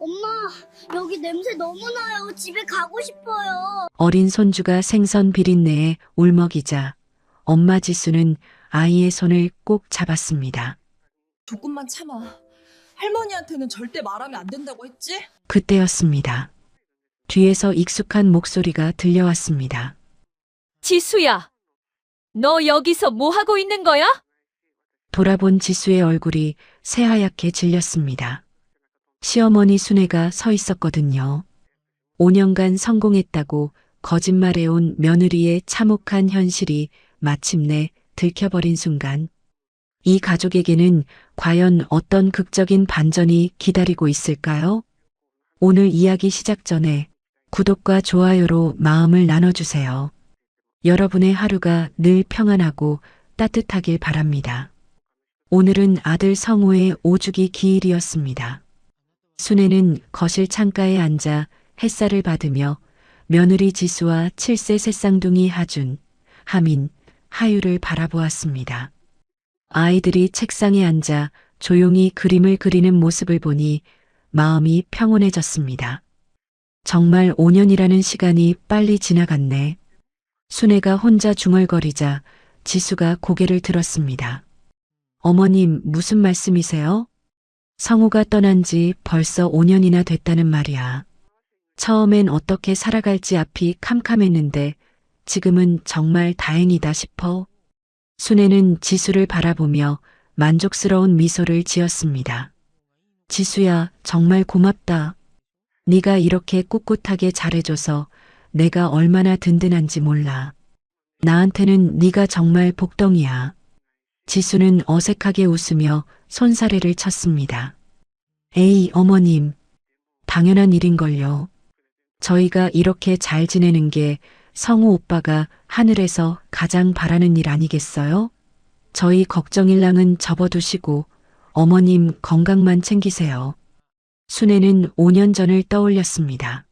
엄마, 여기 냄새 너무 나요. 집에 가고 싶어요. 어린 손주가 생선 비린내에 울먹이자 엄마 지수는 아이의 손을 꼭 잡았습니다. 조금만 참아. 할머니한테는 절대 말하면 안 된다고 했지? 그때였습니다. 뒤에서 익숙한 목소리가 들려왔습니다. 지수야, 너 여기서 뭐 하고 있는 거야? 돌아본 지수의 얼굴이 새하얗게 질렸습니다. 시어머니 순애가 서 있었거든요. 5년간 성공했다고 거짓말해온 며느리의 참혹한 현실이 마침내 들켜버린 순간 이 가족에게는 과연 어떤 극적인 반전이 기다리고 있을까요? 오늘 이야기 시작 전에 구독과 좋아요로 마음을 나눠주세요. 여러분의 하루가 늘 평안하고 따뜻하길 바랍니다. 오늘은 아들 성우의 5주기 기일이었습니다. 순애는 거실 창가에 앉아 햇살을 받으며 며느리 지수와 7세 새쌍둥이 하준, 하민, 하유를 바라보았습니다. 아이들이 책상에 앉아 조용히 그림을 그리는 모습을 보니 마음이 평온해졌습니다. 정말 5년이라는 시간이 빨리 지나갔네. 순애가 혼자 중얼거리자 지수가 고개를 들었습니다. 어머님, 무슨 말씀이세요? 성우가 떠난 지 벌써 5년이나 됐다는 말이야. 처음엔 어떻게 살아갈지 앞이 캄캄했는데 지금은 정말 다행이다 싶어. 순애는 지수를 바라보며 만족스러운 미소를 지었습니다. 지수야, 정말 고맙다. 네가 이렇게 꿋꿋하게 잘해줘서 내가 얼마나 든든한지 몰라. 나한테는 네가 정말 복덩이야. 지수는 어색하게 웃으며 손사래를 쳤습니다. 에이, 어머님. 당연한 일인걸요. 저희가 이렇게 잘 지내는 게 성우 오빠가 하늘에서 가장 바라는 일 아니겠어요? 저희 걱정일랑은 접어두시고 어머님 건강만 챙기세요. 순애는 5년 전을 떠올렸습니다.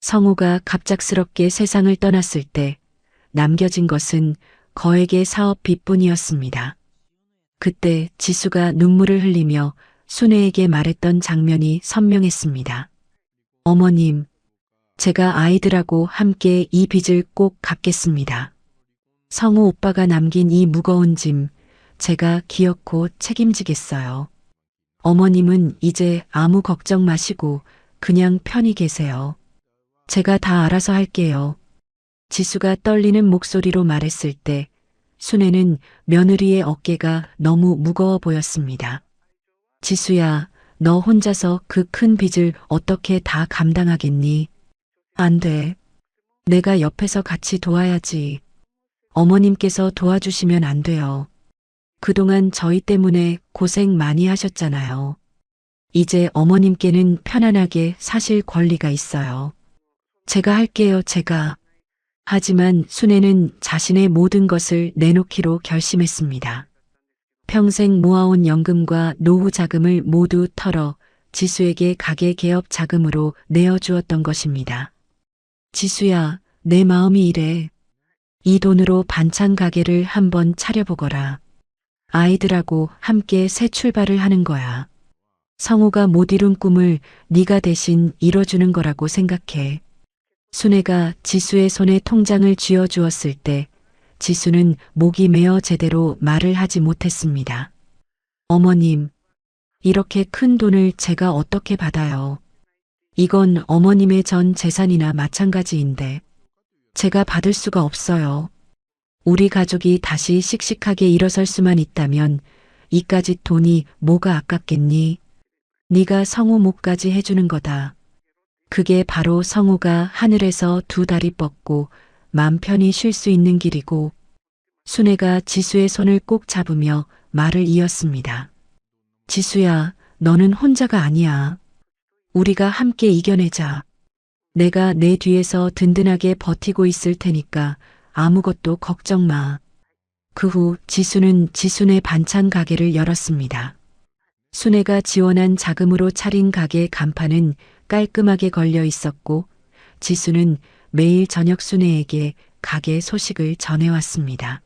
성우가 갑작스럽게 세상을 떠났을 때 남겨진 것은 거액의 사업비뿐이었습니다. 그때 지수가 눈물을 흘리며 순애에게 말했던 장면이 선명했습니다. 어머님, 제가 아이들하고 함께 이 빚을 꼭 갚겠습니다. 성우 오빠가 남긴 이 무거운 짐, 제가 기어코 책임지겠어요. 어머님은 이제 아무 걱정 마시고 그냥 편히 계세요. 제가 다 알아서 할게요. 지수가 떨리는 목소리로 말했을 때 순애는 며느리의 어깨가 너무 무거워 보였습니다. 지수야, 너 혼자서 그 큰 빚을 어떻게 다 감당하겠니? 안 돼. 내가 옆에서 같이 도와야지. 어머님께서 도와주시면 안 돼요. 그동안 저희 때문에 고생 많이 하셨잖아요. 이제 어머님께는 편안하게 사실 권리가 있어요. 제가 할게요, 제가. 하지만 순애는 자신의 모든 것을 내놓기로 결심했습니다. 평생 모아온 연금과 노후 자금을 모두 털어 지수에게 가게 개업 자금으로 내어주었던 것입니다. 지수야, 내 마음이 이래. 이 돈으로 반찬 가게를 한번 차려보거라. 아이들하고 함께 새 출발을 하는 거야. 성우가 못 이룬 꿈을 네가 대신 이뤄주는 거라고 생각해. 순애가 지수의 손에 통장을 쥐어주었을 때 지수는 목이 메어 제대로 말을 하지 못했습니다. 어머님, 이렇게 큰 돈을 제가 어떻게 받아요? 이건 어머님의 전 재산이나 마찬가지인데 제가 받을 수가 없어요. 우리 가족이 다시 씩씩하게 일어설 수만 있다면 이까짓 돈이 뭐가 아깝겠니? 네가 성우 목까지 해주는 거다. 그게 바로 성우가 하늘에서 두 다리 뻗고 맘 편히 쉴 수 있는 길이고. 순애가 지수의 손을 꼭 잡으며 말을 이었습니다. 지수야, 너는 혼자가 아니야. 우리가 함께 이겨내자. 내가 내 뒤에서 든든하게 버티고 있을 테니까 아무것도 걱정 마. 그 후 지수는 지순의 반찬 가게를 열었습니다. 순애가 지원한 자금으로 차린 가게 간판은 깔끔하게 걸려 있었고 지수는 매일 저녁 순애에게 가게 소식을 전해왔습니다.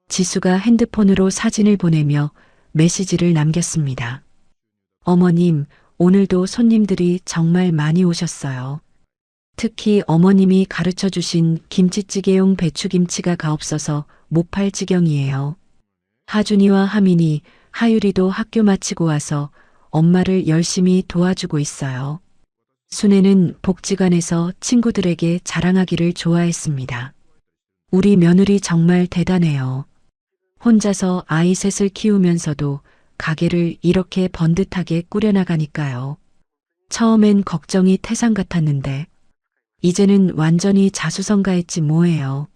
지수가 핸드폰으로 사진을 보내며 메시지를 남겼습니다. 어머님, 오늘도 손님들이 정말 많이 오셨어요. 특히 어머님이 가르쳐 주신 김치찌개용 배추김치가 없어서 못 팔 지경이에요. 하준이와 하민이, 하율이도 학교 마치고 와서 엄마를 열심히 도와주고 있어요. 순애는 복지관에서 친구들에게 자랑하기를 좋아했습니다. 우리 며느리 정말 대단해요. 혼자서 아이 셋을 키우면서도 가게를 이렇게 번듯하게 꾸려나가니까요. 처음엔 걱정이 태산 같았는데 이제는 완전히 자수성가했지 뭐예요.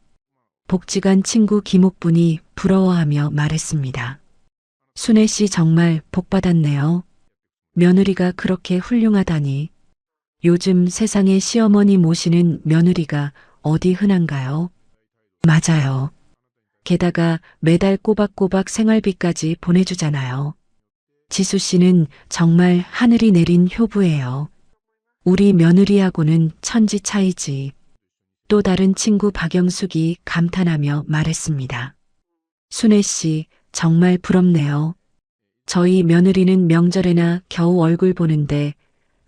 복지관 친구 김옥분이 부러워하며 말했습니다. 순애 씨 정말 복 받았네요. 며느리가 그렇게 훌륭하다니. 요즘 세상에 시어머니 모시는 며느리가 어디 흔한가요? 맞아요. 게다가 매달 꼬박꼬박 생활비까지 보내주잖아요. 지수 씨는 정말 하늘이 내린 효부예요. 우리 며느리하고는 천지 차이지. 또 다른 친구 박영숙이 감탄하며 말했습니다. 순애 씨, 정말 부럽네요. 저희 며느리는 명절에나 겨우 얼굴 보는데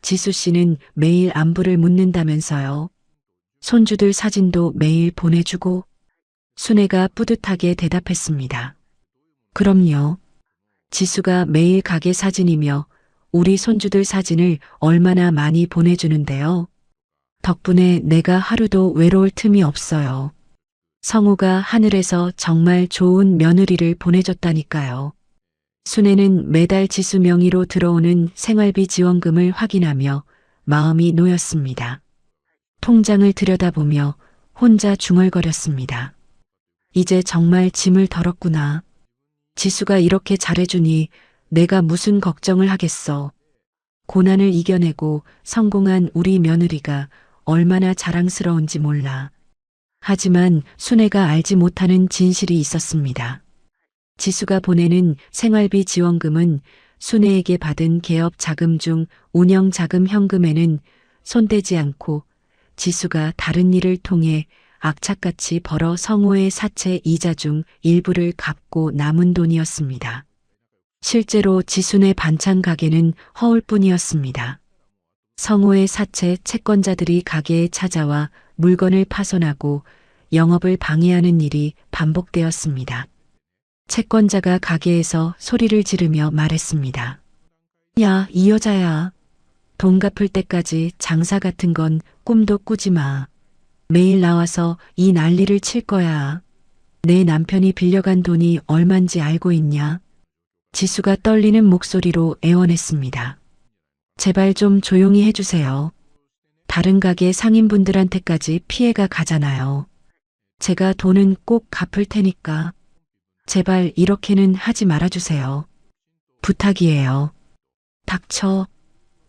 지수 씨는 매일 안부를 묻는다면서요. 손주들 사진도 매일 보내주고. 순애가 뿌듯하게 대답했습니다. 그럼요. 지수가 매일 가게 사진이며 우리 손주들 사진을 얼마나 많이 보내주는데요. 덕분에 내가 하루도 외로울 틈이 없어요. 성우가 하늘에서 정말 좋은 며느리를 보내줬다니까요. 순애는 매달 지수 명의로 들어오는 생활비 지원금을 확인하며 마음이 놓였습니다. 통장을 들여다보며 혼자 중얼거렸습니다. 이제 정말 짐을 덜었구나. 지수가 이렇게 잘해주니 내가 무슨 걱정을 하겠어. 고난을 이겨내고 성공한 우리 며느리가 얼마나 자랑스러운지 몰라. 하지만 순애가 알지 못하는 진실이 있었습니다. 지수가 보내는 생활비 지원금은 순애에게 받은 개업 자금 중 운영 자금 현금에는 손대지 않고 지수가 다른 일을 통해 악착같이 벌어 성우의 사채 이자 중 일부를 갚고 남은 돈이었습니다. 실제로 지순의 반찬 가게는 허울 뿐이었습니다. 성우의 사채 채권자들이 가게에 찾아와 물건을 파손하고 영업을 방해하는 일이 반복되었습니다. 채권자가 가게에서 소리를 지르며 말했습니다. 야, 이 여자야. 돈 갚을 때까지 장사 같은 건 꿈도 꾸지 마. 매일 나와서 이 난리를 칠 거야. 내 남편이 빌려간 돈이 얼만지 알고 있냐? 지수가 떨리는 목소리로 애원했습니다. 제발 좀 조용히 해주세요. 다른 가게 상인분들한테까지 피해가 가잖아요. 제가 돈은 꼭 갚을 테니까. 제발 이렇게는 하지 말아주세요. 부탁이에요. 닥쳐.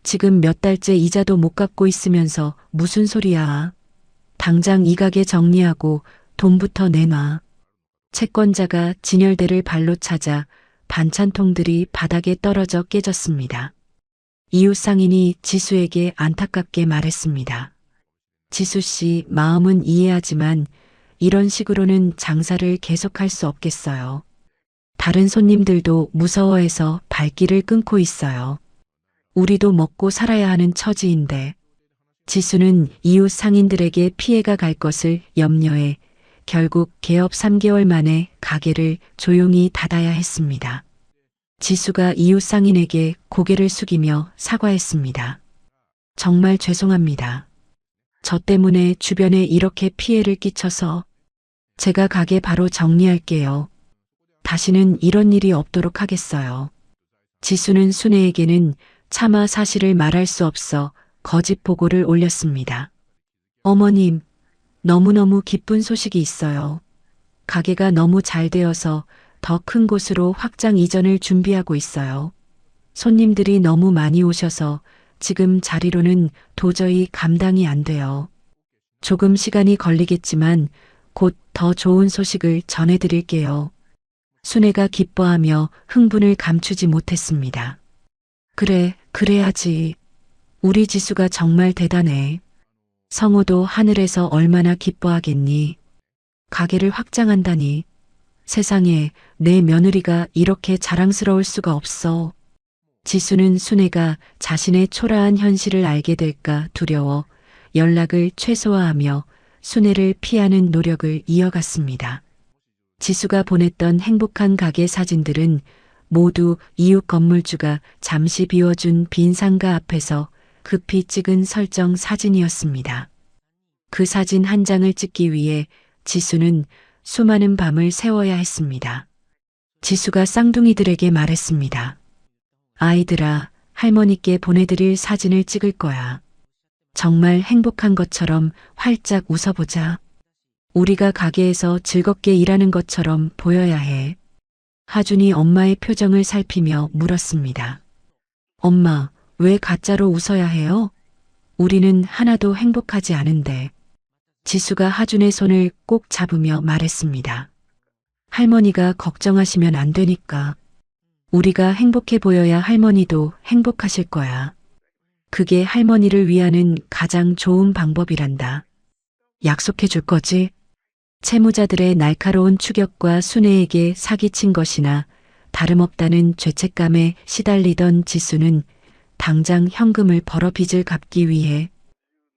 지금 몇 달째 이자도 못 갚고 있으면서 무슨 소리야. 당장 이 가게 정리하고 돈부터 내놔. 채권자가 진열대를 발로 찾아 반찬통들이 바닥에 떨어져 깨졌습니다. 이웃 상인이 지수에게 안타깝게 말했습니다. 지수 씨, 마음은 이해하지만 이런 식으로는 장사를 계속할 수 없겠어요. 다른 손님들도 무서워해서 발길을 끊고 있어요. 우리도 먹고 살아야 하는 처지인데. 지수는 이웃 상인들에게 피해가 갈 것을 염려해 결국 개업 3개월 만에 가게를 조용히 닫아야 했습니다. 지수가 이웃 상인에게 고개를 숙이며 사과했습니다. 정말 죄송합니다. 저 때문에 주변에 이렇게 피해를 끼쳐서 제가 가게 바로 정리할게요. 다시는 이런 일이 없도록 하겠어요. 지수는 순애에게는 차마 사실을 말할 수 없어 거짓 보고를 올렸습니다. 어머님, 너무너무 기쁜 소식이 있어요. 가게가 너무 잘 되어서 더 큰 곳으로 확장 이전을 준비하고 있어요. 손님들이 너무 많이 오셔서 지금 자리로는 도저히 감당이 안 돼요. 조금 시간이 걸리겠지만 곧 더 좋은 소식을 전해드릴게요. 순애가 기뻐하며 흥분을 감추지 못했습니다. 그래, 그래야지. 우리 지수가 정말 대단해. 성우도 하늘에서 얼마나 기뻐하겠니. 가게를 확장한다니. 세상에 내 며느리가 이렇게 자랑스러울 수가 없어. 지수는 순애가 자신의 초라한 현실을 알게 될까 두려워 연락을 최소화하며 순애를 피하는 노력을 이어갔습니다. 지수가 보냈던 행복한 가게 사진들은 모두 이웃 건물주가 잠시 비워준 빈 상가 앞에서 급히 찍은 설정 사진이었습니다. 그 사진 한 장을 찍기 위해 지수는 수많은 밤을 새워야 했습니다. 지수가 쌍둥이들에게 말했습니다. 아이들아, 할머니께 보내드릴 사진을 찍을 거야. 정말 행복한 것처럼 활짝 웃어보자. 우리가 가게에서 즐겁게 일하는 것처럼 보여야 해. 하준이 엄마의 표정을 살피며 물었습니다. 엄마, 왜 가짜로 웃어야 해요? 우리는 하나도 행복하지 않은데. 지수가 하준의 손을 꼭 잡으며 말했습니다. 할머니가 걱정하시면 안 되니까. 우리가 행복해 보여야 할머니도 행복하실 거야. 그게 할머니를 위하는 가장 좋은 방법이란다. 약속해 줄 거지? 채무자들의 날카로운 추격과 순애에게 사기친 것이나 다름없다는 죄책감에 시달리던 지수는 당장 현금을 벌어 빚을 갚기 위해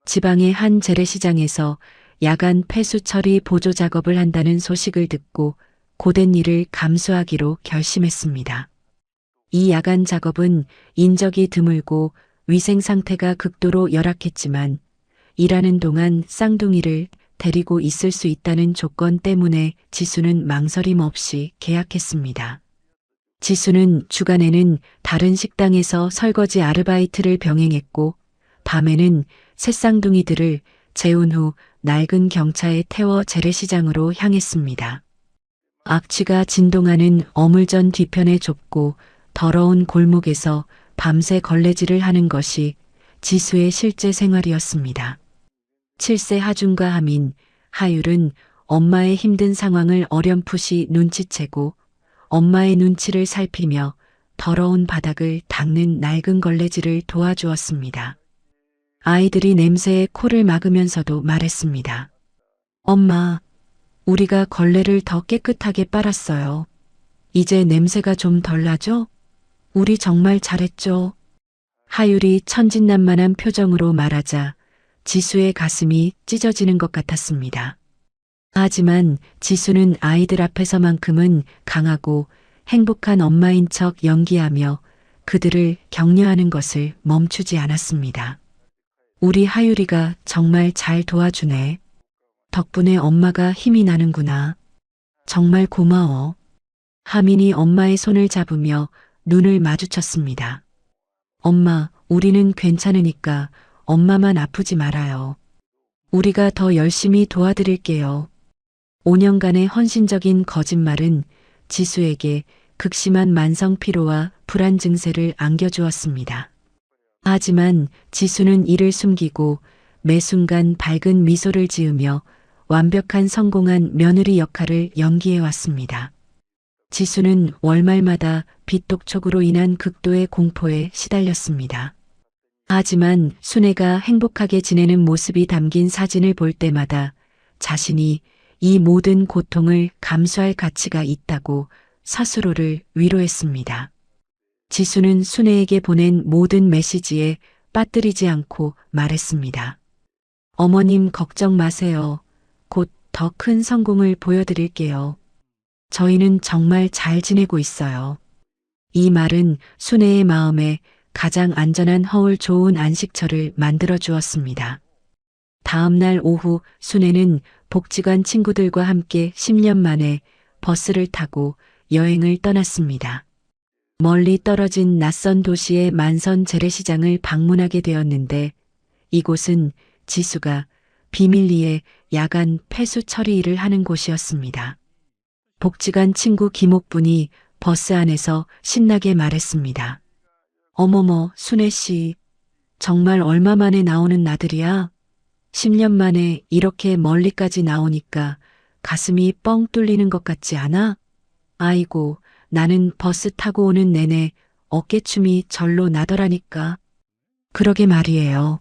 지방의 한 재래시장에서 야간 폐수 처리 보조 작업을 한다는 소식을 듣고 고된 일을 감수하기로 결심했습니다. 이 야간 작업은 인적이 드물고 위생 상태가 극도로 열악했지만 일하는 동안 쌍둥이를 데리고 있을 수 있다는 조건 때문에 지수는 망설임 없이 계약했습니다. 지수는 주간에는 다른 식당에서 설거지 아르바이트를 병행했고 밤에는 새 쌍둥이들을 재운 후 낡은 경차에 태워 재래시장으로 향했습니다. 악취가 진동하는 어물전 뒤편의 좁고 더러운 골목에서 밤새 걸레질을 하는 것이 지수의 실제 생활이었습니다. 7세 하준과 하민, 하율은 엄마의 힘든 상황을 어렴풋이 눈치채고 엄마의 눈치를 살피며 더러운 바닥을 닦는 낡은 걸레질을 도와주었습니다. 아이들이 냄새에 코를 막으면서도 말했습니다. 엄마, 우리가 걸레를 더 깨끗하게 빨았어요. 이제 냄새가 좀 덜 나죠? 우리 정말 잘했죠? 하율이 천진난만한 표정으로 말하자 지수의 가슴이 찢어지는 것 같았습니다. 하지만 지수는 아이들 앞에서만큼은 강하고 행복한 엄마인 척 연기하며 그들을 격려하는 것을 멈추지 않았습니다. 우리 하율이가 정말 잘 도와주네. 덕분에 엄마가 힘이 나는구나. 정말 고마워. 하민이 엄마의 손을 잡으며 눈을 마주쳤습니다. 엄마, 우리는 괜찮으니까 엄마만 아프지 말아요. 우리가 더 열심히 도와드릴게요. 5년간의 헌신적인 거짓말은 지수에게 극심한 만성 피로와 불안 증세를 안겨주었습니다. 하지만 지수는 이를 숨기고 매 순간 밝은 미소를 지으며 완벽한 성공한 며느리 역할을 연기해왔습니다. 지수는 월말마다 빚독촉으로 인한 극도의 공포에 시달렸습니다. 하지만 순애가 행복하게 지내는 모습이 담긴 사진을 볼 때마다 자신이 이 모든 고통을 감수할 가치가 있다고 스스로를 위로했습니다. 지수는 순애에게 보낸 모든 메시지에 빠뜨리지 않고 말했습니다. 어머님 걱정 마세요. 곧 더 큰 성공을 보여드릴게요. 저희는 정말 잘 지내고 있어요. 이 말은 순애의 마음에 가장 안전한 허울 좋은 안식처를 만들어 주었습니다. 다음 날 오후 순애는 복지관 친구들과 함께 10년 만에 버스를 타고 여행을 떠났습니다. 멀리 떨어진 낯선 도시의 만선 재래시장을 방문하게 되었는데 이곳은 지수가 비밀리에 야간 폐수 처리 일을 하는 곳이었습니다. 복지관 친구 김옥분이 버스 안에서 신나게 말했습니다. 어머머, 순애 씨. 정말 얼마 만에 나오는 나들이야? 10년 만에 이렇게 멀리까지 나오니까 가슴이 뻥 뚫리는 것 같지 않아? 아이고, 나는 버스 타고 오는 내내 어깨춤이 절로 나더라니까. 그러게 말이에요.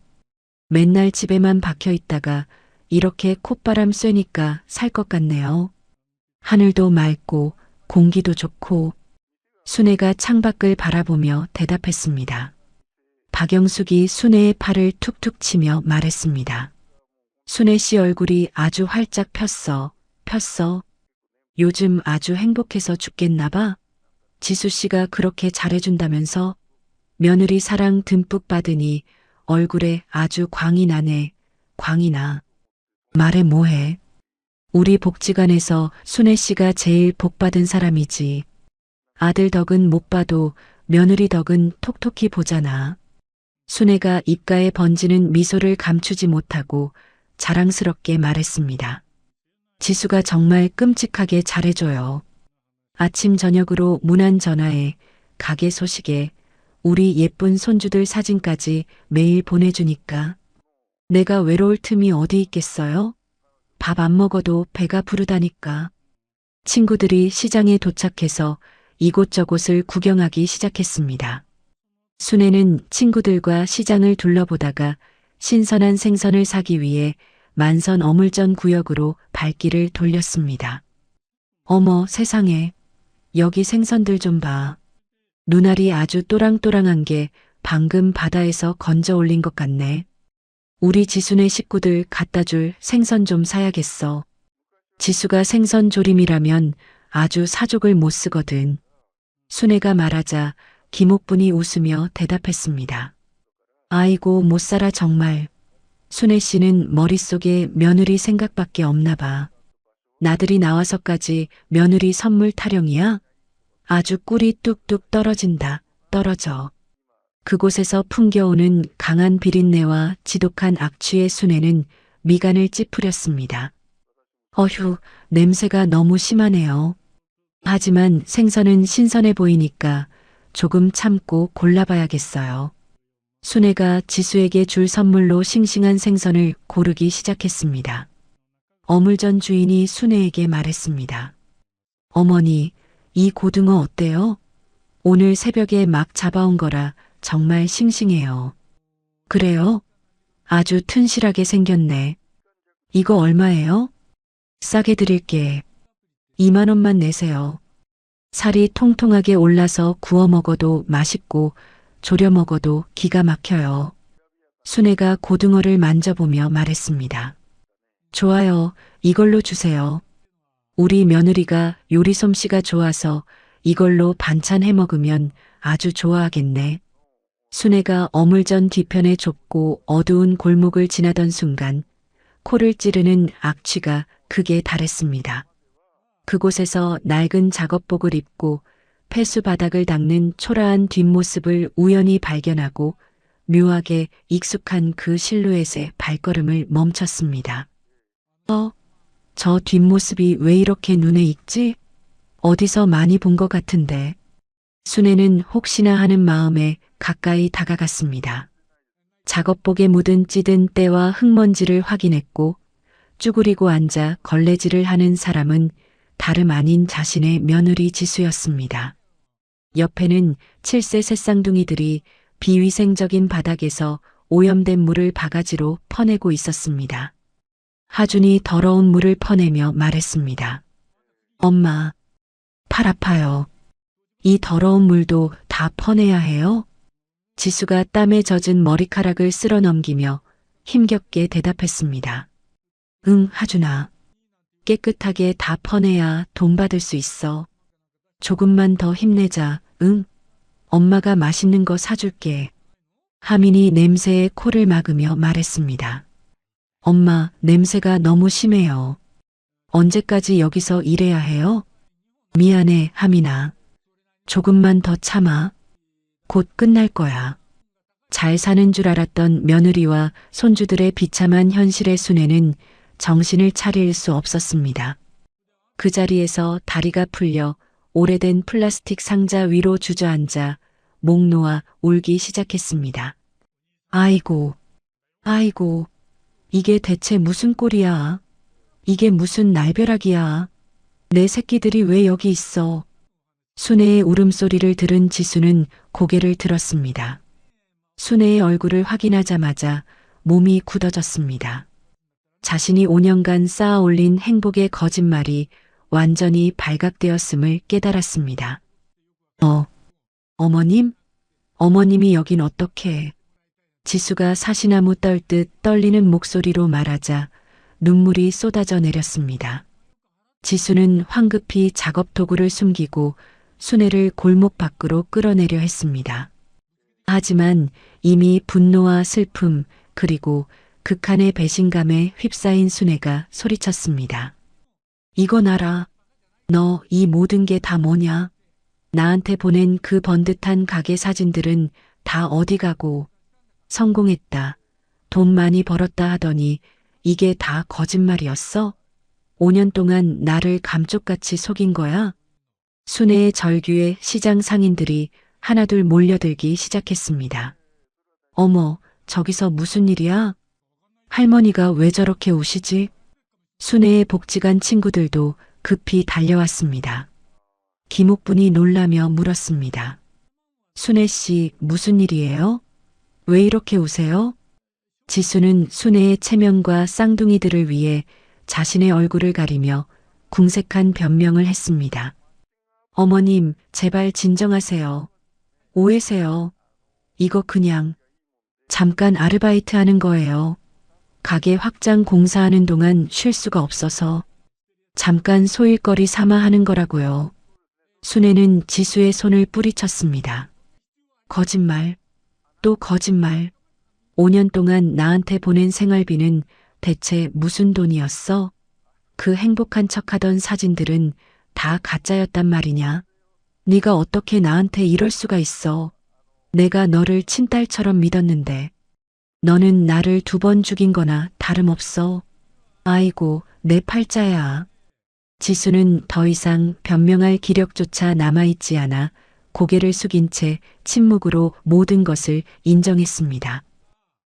맨날 집에만 박혀 있다가 이렇게 콧바람 쐬니까 살 것 같네요. 하늘도 맑고 공기도 좋고 순애가 창밖을 바라보며 대답했습니다. 박영숙이 순애의 팔을 툭툭 치며 말했습니다. 순애 씨 얼굴이 아주 활짝 폈어. 요즘 아주 행복해서 죽겠나 봐. 지수 씨가 그렇게 잘해준다면서 며느리 사랑 듬뿍 받으니 얼굴에 아주 광이 나네. 광이 나. 말해 뭐해. 우리 복지관에서 순애 씨가 제일 복받은 사람이지. 아들 덕은 못 봐도 며느리 덕은 톡톡히 보잖아. 순애가 입가에 번지는 미소를 감추지 못하고 자랑스럽게 말했습니다. 지수가 정말 끔찍하게 잘해줘요. 아침 저녁으로 문안 전화에 가게 소식에 우리 예쁜 손주들 사진까지 매일 보내주니까 내가 외로울 틈이 어디 있겠어요? 밥 안 먹어도 배가 부르다니까. 친구들이 시장에 도착해서 이곳저곳을 구경하기 시작했습니다. 순애는 친구들과 시장을 둘러보다가 신선한 생선을 사기 위해 만선 어물전 구역으로 발길을 돌렸습니다. 어머 세상에, 여기 생선들 좀 봐. 눈알이 아주 또랑또랑한 게 방금 바다에서 건져 올린 것 같네. 우리 지수네 식구들 갖다 줄 생선 좀 사야겠어. 지수가 생선 조림이라면 아주 사족을 못 쓰거든. 순애가 말하자 김옥분이 웃으며 대답했습니다. 아이고 못 살아 정말. 순애 씨는 머릿속에 며느리 생각밖에 없나 봐. 나들이 나와서까지 며느리 선물 타령이야? 아주 꿀이 뚝뚝 떨어진다. 떨어져. 그곳에서 풍겨오는 강한 비린내와 지독한 악취의 순애는 미간을 찌푸렸습니다. 어휴, 냄새가 너무 심하네요. 하지만 생선은 신선해 보이니까 조금 참고 골라봐야겠어요. 순애가 지수에게 줄 선물로 싱싱한 생선을 고르기 시작했습니다. 어물전 주인이 순애에게 말했습니다. 어머니, 이 고등어 어때요? 오늘 새벽에 막 잡아온 거라 정말 싱싱해요. 그래요? 아주 튼실하게 생겼네. 이거 얼마예요? 싸게 드릴게. 2만 원만 내세요. 살이 통통하게 올라서 구워 먹어도 맛있고 졸여 먹어도 기가 막혀요. 순애가 고등어를 만져보며 말했습니다. 좋아요. 이걸로 주세요. 우리 며느리가 요리 솜씨가 좋아서 이걸로 반찬 해 먹으면 아주 좋아하겠네. 순애가 어물전 뒤편의 좁고 어두운 골목을 지나던 순간 코를 찌르는 악취가 극에 달했습니다. 그곳에서 낡은 작업복을 입고 폐수 바닥을 닦는 초라한 뒷모습을 우연히 발견하고 묘하게 익숙한 그 실루엣의 발걸음을 멈췄습니다. 저 뒷모습이 왜 이렇게 눈에 익지? 어디서 많이 본 것 같은데. 순애는 혹시나 하는 마음에 가까이 다가갔습니다. 작업복에 묻은 찌든 때와 흙먼지를 확인했고 쭈그리고 앉아 걸레질을 하는 사람은 다름 아닌 자신의 며느리 지수였습니다. 옆에는 7세 새쌍둥이들이 비위생적인 바닥에서 오염된 물을 바가지로 퍼내고 있었습니다. 하준이 더러운 물을 퍼내며 말했습니다. 엄마, 팔 아파요. 이 더러운 물도 다 퍼내야 해요? 지수가 땀에 젖은 머리카락을 쓸어 넘기며 힘겹게 대답했습니다. 응, 하준아. 깨끗하게 다 퍼내야 돈 받을 수 있어. 조금만 더 힘내자, 응? 엄마가 맛있는 거 사줄게. 하민이 냄새에 코를 막으며 말했습니다. 엄마, 냄새가 너무 심해요. 언제까지 여기서 일해야 해요? 미안해, 하민아. 조금만 더 참아. 곧 끝날 거야. 잘 사는 줄 알았던 며느리와 손주들의 비참한 현실의 순애는 정신을 차릴 수 없었습니다. 그 자리에서 다리가 풀려 오래된 플라스틱 상자 위로 주저앉아 목 놓아 울기 시작했습니다. 아이고, 이게 대체 무슨 꼴이야? 이게 무슨 날벼락이야? 내 새끼들이 왜 여기 있어? 순애의 울음소리를 들은 지수는 고개를 들었습니다. 순애의 얼굴을 확인하자마자 몸이 굳어졌습니다. 자신이 5년간 쌓아 올린 행복의 거짓말이 완전히 발각되었음을 깨달았습니다. 어머님? 어머님이 여긴 어떻게? 지수가 사시나무 떨듯 떨리는 목소리로 말하자 눈물이 쏟아져 내렸습니다. 지수는 황급히 작업 도구를 숨기고 순애를 골목 밖으로 끌어내려 했습니다. 하지만 이미 분노와 슬픔 그리고 극한의 배신감에 휩싸인 순애가 소리쳤습니다. 이건 알아. 너 이 모든 게 다 뭐냐? 나한테 보낸 그 번듯한 가게 사진들은 다 어디 가고 성공했다. 돈 많이 벌었다 하더니 이게 다 거짓말이었어? 5년 동안 나를 감쪽같이 속인 거야? 순애의 절규에 시장 상인들이 하나둘 몰려들기 시작했습니다. 어머, 저기서 무슨 일이야? 할머니가 왜 저렇게 우시지? 순애의 복지관 친구들도 급히 달려왔습니다. 김옥분이 놀라며 물었습니다. 순애 씨, 무슨 일이에요? 왜 이렇게 우세요? 지수는 순애의 체면과 쌍둥이들을 위해 자신의 얼굴을 가리며 궁색한 변명을 했습니다. 어머님, 제발 진정하세요. 오해세요. 이거 그냥 잠깐 아르바이트 하는 거예요. 가게 확장 공사하는 동안 쉴 수가 없어서 잠깐 소일거리 삼아 하는 거라고요. 순애는 지수의 손을 뿌리쳤습니다. 거짓말, 또 거짓말. 5년 동안 나한테 보낸 생활비는 대체 무슨 돈이었어? 그 행복한 척하던 사진들은 다 가짜였단 말이냐? 네가 어떻게 나한테 이럴 수가 있어? 내가 너를 친딸처럼 믿었는데 너는 나를 2번 죽인 거나 다름없어. 아이고, 내 팔자야. 지수는 더 이상 변명할 기력조차 남아있지 않아 고개를 숙인 채 침묵으로 모든 것을 인정했습니다.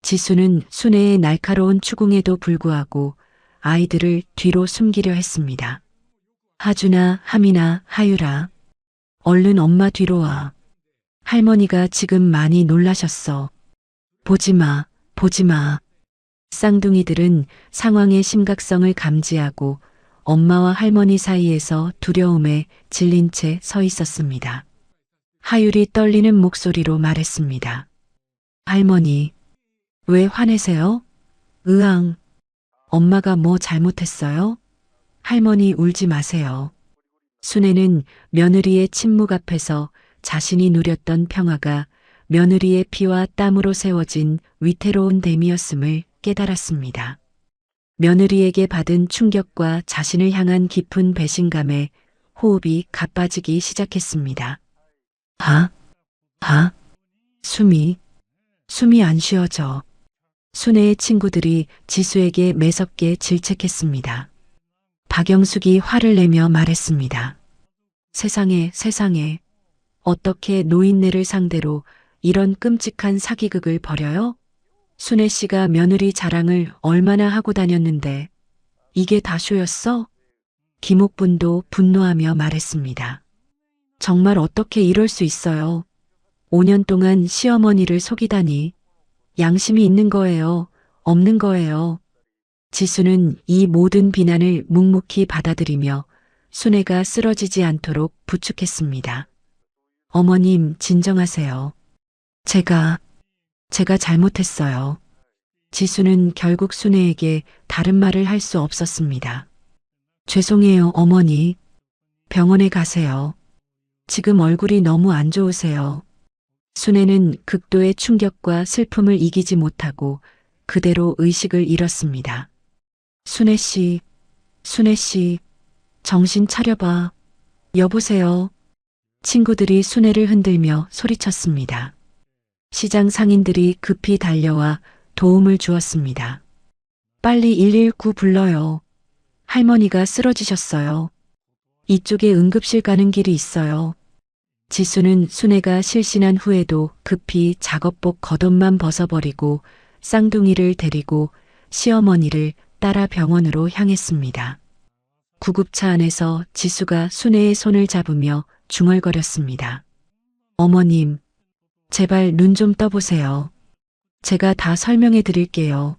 지수는 순애의 날카로운 추궁에도 불구하고 아이들을 뒤로 숨기려 했습니다. 하준아, 하민아, 하유라. 얼른 엄마 뒤로 와. 할머니가 지금 많이 놀라셨어. 보지 마, 보지 마. 쌍둥이들은 상황의 심각성을 감지하고 엄마와 할머니 사이에서 두려움에 질린 채 서 있었습니다. 하율이 떨리는 목소리로 말했습니다. 할머니, 왜 화내세요? 으앙, 엄마가 뭐 잘못했어요? 할머니 울지 마세요. 순애는 며느리의 침묵 앞에서 자신이 누렸던 평화가 며느리의 피와 땀으로 세워진 위태로운 댐이었음을 깨달았습니다. 며느리에게 받은 충격과 자신을 향한 깊은 배신감에 호흡이 가빠지기 시작했습니다. 숨이 안 쉬어져. 순애의 친구들이 지수에게 매섭게 질책했습니다. 박영숙이 화를 내며 말했습니다. 세상에, 어떻게 노인네를 상대로 이런 끔찍한 사기극을 벌여요? 순애 씨가 며느리 자랑을 얼마나 하고 다녔는데 이게 다 쇼였어? 김옥분도 분노하며 말했습니다. 정말 어떻게 이럴 수 있어요? 5년 동안 시어머니를 속이다니. 양심이 있는 거예요? 없는 거예요? 지수는 이 모든 비난을 묵묵히 받아들이며 순애가 쓰러지지 않도록 부축했습니다. 어머님, 진정하세요. 제가 잘못했어요. 지수는 결국 순애에게 다른 말을 할 수 없었습니다. 죄송해요, 어머니. 병원에 가세요. 지금 얼굴이 너무 안 좋으세요. 순애는 극도의 충격과 슬픔을 이기지 못하고 그대로 의식을 잃었습니다. 순애 씨, 정신 차려봐. 여보세요. 친구들이 순애를 흔들며 소리쳤습니다. 시장 상인들이 급히 달려와 도움을 주었습니다. 빨리 119 불러요. 할머니가 쓰러지셨어요. 이쪽에 응급실 가는 길이 있어요. 지수는 순애가 실신한 후에도 급히 작업복 겉옷만 벗어버리고 쌍둥이를 데리고 시어머니를 따라 병원으로 향했습니다. 구급차 안에서 지수가 순애의 손을 잡으며 중얼거렸습니다. 어머님, 제발 눈 좀 떠보세요. 제가 다 설명해 드릴게요.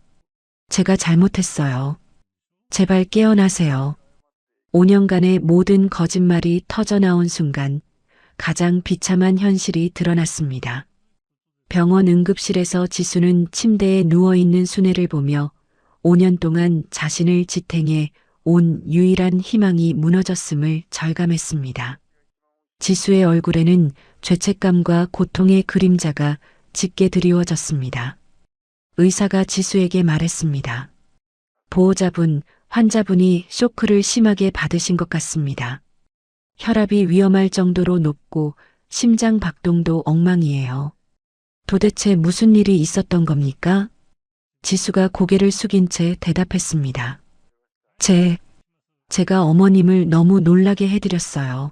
제가 잘못했어요. 제발 깨어나세요. 5년간의 모든 거짓말이 터져나온 순간 가장 비참한 현실이 드러났습니다. 병원 응급실에서 지수는 침대에 누워있는 순애를 보며 5년 동안 자신을 지탱해 온 유일한 희망이 무너졌음을 절감했습니다. 지수의 얼굴에는 죄책감과 고통의 그림자가 짙게 드리워졌습니다. 의사가 지수에게 말했습니다. 보호자분, 환자분이 쇼크를 심하게 받으신 것 같습니다. 혈압이 위험할 정도로 높고 심장 박동도 엉망이에요. 도대체 무슨 일이 있었던 겁니까? 지수가 고개를 숙인 채 대답했습니다. 제가 어머님을 너무 놀라게 해드렸어요.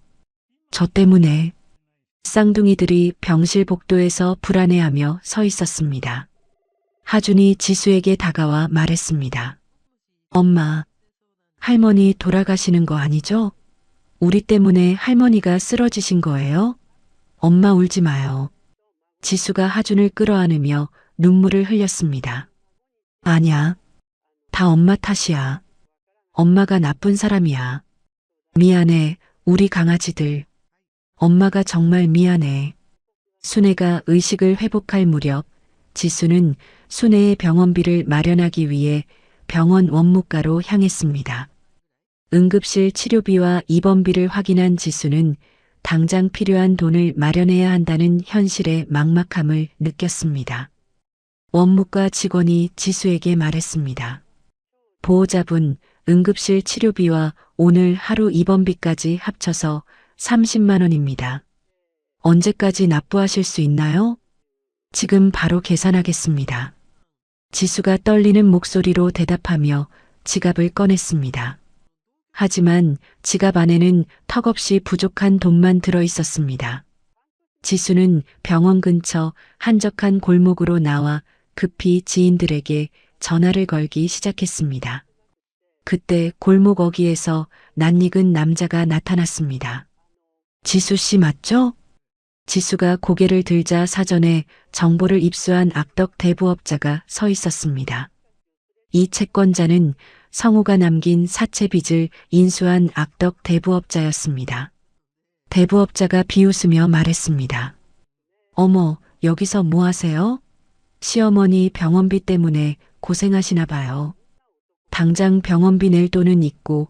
저 때문에. 쌍둥이들이 병실 복도에서 불안해하며 서 있었습니다. 하준이 지수에게 다가와 말했습니다. 엄마, 할머니 돌아가시는 거 아니죠? 우리 때문에 할머니가 쓰러지신 거예요? 엄마 울지 마요. 지수가 하준을 끌어안으며 눈물을 흘렸습니다. 아니야. 다 엄마 탓이야. 엄마가 나쁜 사람이야. 미안해, 우리 강아지들. 엄마가 정말 미안해. 순애가 의식을 회복할 무렵 지수는 순애의 병원비를 마련하기 위해 병원 원무과로 향했습니다. 응급실 치료비와 입원비를 확인한 지수는 당장 필요한 돈을 마련해야 한다는 현실의 막막함을 느꼈습니다. 원무과 직원이 지수에게 말했습니다. 보호자분, 응급실 치료비와 오늘 하루 입원비까지 합쳐서 30만 원입니다. 언제까지 납부하실 수 있나요? 지금 바로 계산하겠습니다. 지수가 떨리는 목소리로 대답하며 지갑을 꺼냈습니다. 하지만 지갑 안에는 턱없이 부족한 돈만 들어 있었습니다. 지수는 병원 근처 한적한 골목으로 나와 급히 지인들에게 전화를 걸기 시작했습니다. 그때 골목 어귀에서 낯익은 남자가 나타났습니다. 지수 씨 맞죠? 지수가 고개를 들자 사전에 정보를 입수한 악덕 대부업자가 서 있었습니다. 이 채권자는 성우가 남긴 사채 빚을 인수한 악덕 대부업자였습니다. 대부업자가 비웃으며 말했습니다. 어머, 여기서 뭐 하세요? 시어머니 병원비 때문에 고생하시나 봐요. 당장 병원비 낼 돈은 있고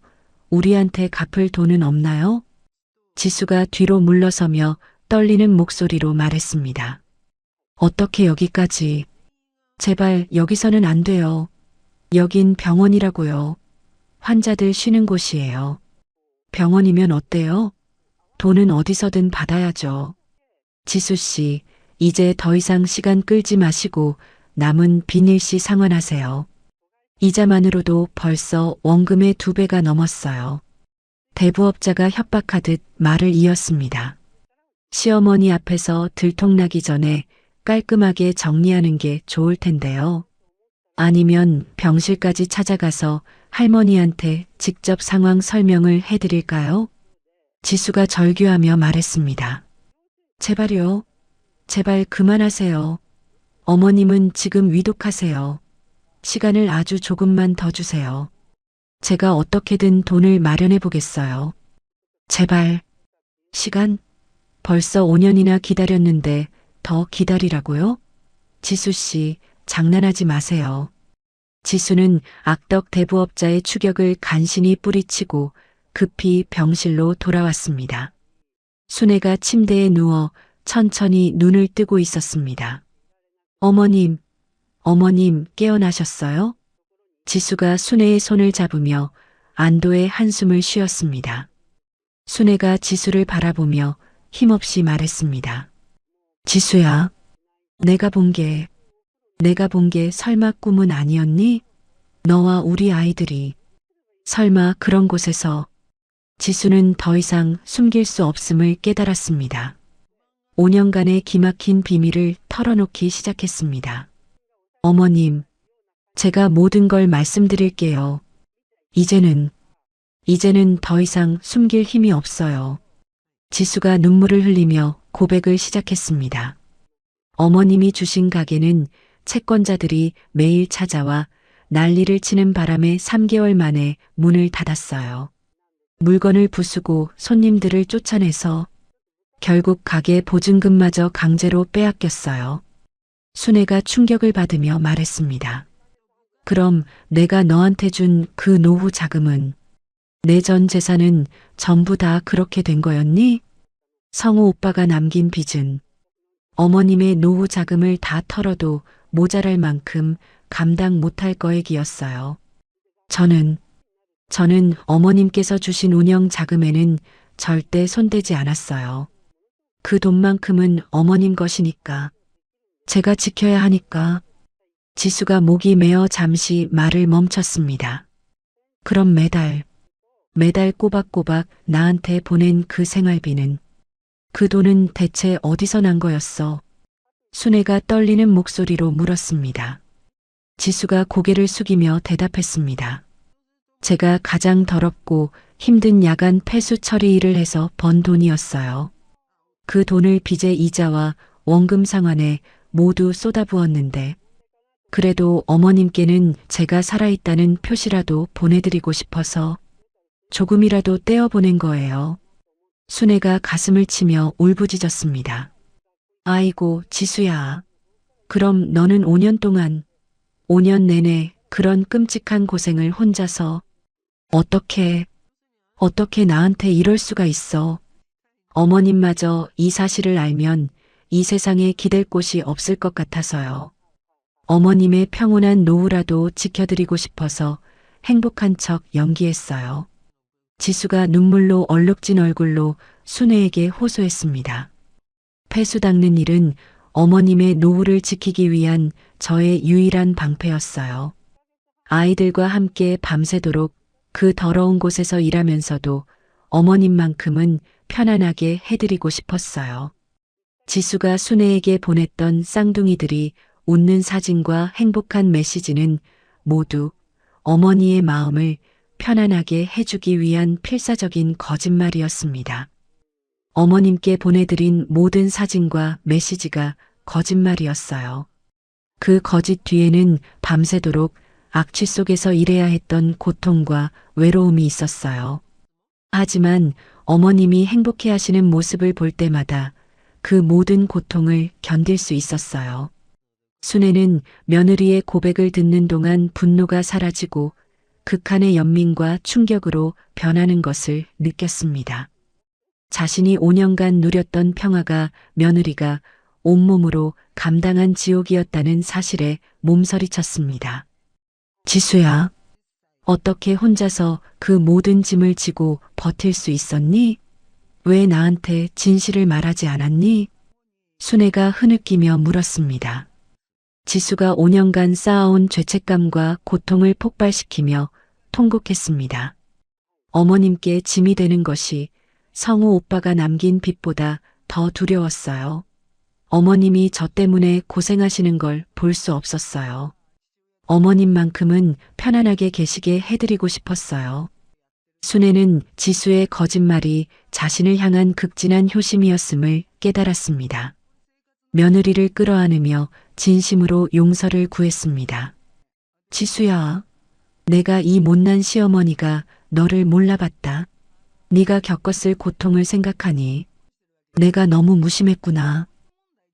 우리한테 갚을 돈은 없나요? 지수가 뒤로 물러서며 떨리는 목소리로 말했습니다. 어떻게 여기까지? 제발 여기서는 안 돼요. 여긴 병원이라고요. 환자들 쉬는 곳이에요. 병원이면 어때요? 돈은 어디서든 받아야죠. 지수 씨, 이제 더 이상 시간 끌지 마시고 남은 빚일시 상환하세요. 이자만으로도 벌써 원금의 2배가 넘었어요. 대부업자가 협박하듯 말을 이었습니다. 시어머니 앞에서 들통나기 전에 깔끔하게 정리하는 게 좋을 텐데요. 아니면 병실까지 찾아가서 할머니한테 직접 상황 설명을 해드릴까요? 지수가 절규하며 말했습니다. 제발요. 제발 그만하세요. 어머님은 지금 위독하세요. 시간을 아주 조금만 더 주세요. 제가 어떻게든 돈을 마련해 보겠어요. 제발. 시간? 벌써 5년이나 기다렸는데 더 기다리라고요? 지수 씨, 장난하지 마세요. 지수는 악덕 대부업자의 추격을 간신히 뿌리치고 급히 병실로 돌아왔습니다. 순애가 침대에 누워 천천히 눈을 뜨고 있었습니다. 어머님 깨어나셨어요? 지수가 순애의 손을 잡으며 안도의 한숨을 쉬었습니다. 순애가 지수를 바라보며 힘없이 말했습니다. 지수야, 내가 본 게 설마 꿈은 아니었니? 너와 우리 아이들이. 설마 그런 곳에서. 지수는 더 이상 숨길 수 없음을 깨달았습니다. 5년간의 기막힌 비밀을 털어놓기 시작했습니다. 어머님, 제가 모든 걸 말씀드릴게요. 이제는 더 이상 숨길 힘이 없어요. 지수가 눈물을 흘리며 고백을 시작했습니다. 어머님이 주신 가게는 채권자들이 매일 찾아와 난리를 치는 바람에 3개월 만에 문을 닫았어요. 물건을 부수고 손님들을 쫓아내서 결국 가게 보증금마저 강제로 빼앗겼어요. 순애가 충격을 받으며 말했습니다. 그럼 내가 너한테 준 그 노후 자금은, 내 전 재산은 전부 다 그렇게 된 거였니? 성우 오빠가 남긴 빚은 어머님의 노후 자금을 다 털어도 모자랄 만큼 감당 못할 거액이었어요. 저는 어머님께서 주신 운영 자금에는 절대 손대지 않았어요. 그 돈만큼은 어머님 것이니까. 제가 지켜야 하니까. 지수가 목이 메어 잠시 말을 멈췄습니다. 그럼 매달 꼬박꼬박 나한테 보낸 그 생활비는, 그 돈은 대체 어디서 난 거였어? 순애가 떨리는 목소리로 물었습니다. 지수가 고개를 숙이며 대답했습니다. 제가 가장 더럽고 힘든 야간 폐수 처리 일을 해서 번 돈이었어요. 그 돈을 빚의 이자와 원금 상환에 모두 쏟아부었는데, 그래도 어머님께는 제가 살아있다는 표시라도 보내드리고 싶어서 조금이라도 떼어보낸 거예요. 순애가 가슴을 치며 울부짖었습니다. 아이고, 지수야. 그럼 너는 5년 내내 그런 끔찍한 고생을 혼자서 어떻게 나한테 이럴 수가 있어. 어머님마저 이 사실을 알면 이 세상에 기댈 곳이 없을 것 같아서요. 어머님의 평온한 노후라도 지켜드리고 싶어서 행복한 척 연기했어요. 지수가 눈물로 얼룩진 얼굴로 순애에게 호소했습니다. 폐수 닦는 일은 어머님의 노후를 지키기 위한 저의 유일한 방패였어요. 아이들과 함께 밤새도록 그 더러운 곳에서 일하면서도 어머님만큼은 편안하게 해드리고 싶었어요. 지수가 순애에게 보냈던 쌍둥이들이 웃는 사진과 행복한 메시지는 모두 어머니의 마음을 편안하게 해주기 위한 필사적인 거짓말이었습니다. 어머님께 보내드린 모든 사진과 메시지가 거짓말이었어요. 그 거짓 뒤에는 밤새도록 악취 속에서 일해야 했던 고통과 외로움이 있었어요. 하지만 어머님이 행복해 하시는 모습을 볼 때마다 그 모든 고통을 견딜 수 있었어요. 순애는 며느리의 고백을 듣는 동안 분노가 사라지고 극한의 연민과 충격으로 변하는 것을 느꼈습니다. 자신이 5년간 누렸던 평화가 며느리가 온몸으로 감당한 지옥이었다는 사실에 몸서리쳤습니다. 지수야, 어떻게 혼자서 그 모든 짐을 지고 버틸 수 있었니? 왜 나한테 진실을 말하지 않았니? 순애가 흐느끼며 물었습니다. 지수가 5년간 쌓아온 죄책감과 고통을 폭발시키며 통곡했습니다. 어머님께 짐이 되는 것이 성우 오빠가 남긴 빚보다 더 두려웠어요. 어머님이 저 때문에 고생하시는 걸 볼 수 없었어요. 어머님만큼은 편안하게 계시게 해드리고 싶었어요. 순애는 지수의 거짓말이 자신을 향한 극진한 효심이었음을 깨달았습니다. 며느리를 끌어안으며 진심으로 용서를 구했습니다. 지수야, 내가 이 못난 시어머니가 너를 몰라봤다. 네가 겪었을 고통을 생각하니 내가 너무 무심했구나.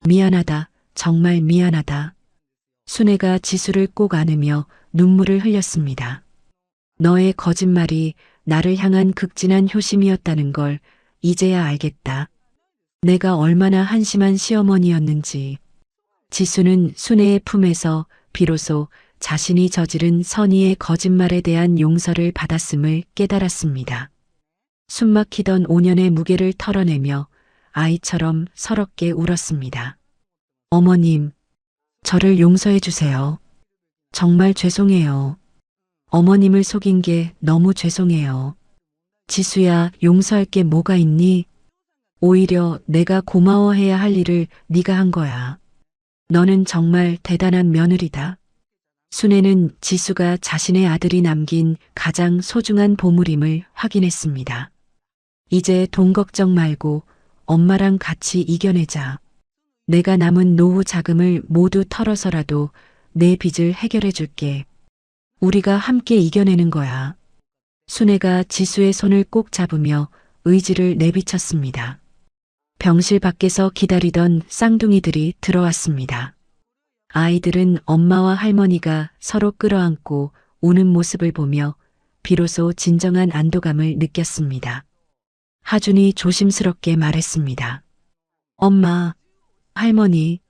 미안하다. 정말 미안하다. 순애가 지수를 꼭 안으며 눈물을 흘렸습니다. 너의 거짓말이 나를 향한 극진한 효심이었다는 걸 이제야 알겠다. 내가 얼마나 한심한 시어머니였는지. 지수는 순애의 품에서 비로소 자신이 저지른 선의의 거짓말에 대한 용서를 받았음을 깨달았습니다. 숨막히던 5년의 무게를 털어내며 아이처럼 서럽게 울었습니다. 어머님, 저를 용서해 주세요. 정말 죄송해요. 어머님을 속인 게 너무 죄송해요. 지수야, 용서할 게 뭐가 있니? 오히려 내가 고마워해야 할 일을 네가 한 거야. 너는 정말 대단한 며느리다. 순애는 지수가 자신의 아들이 남긴 가장 소중한 보물임을 확인했습니다. 이제 돈 걱정 말고 엄마랑 같이 이겨내자. 내가 남은 노후 자금을 모두 털어서라도 내 빚을 해결해 줄게. 우리가 함께 이겨내는 거야. 순애가 지수의 손을 꼭 잡으며 의지를 내비쳤습니다. 병실 밖에서 기다리던 쌍둥이들이 들어왔습니다. 아이들은 엄마와 할머니가 서로 끌어안고 우는 모습을 보며 비로소 진정한 안도감을 느꼈습니다. 하준이 조심스럽게 말했습니다. 엄마, 할머니,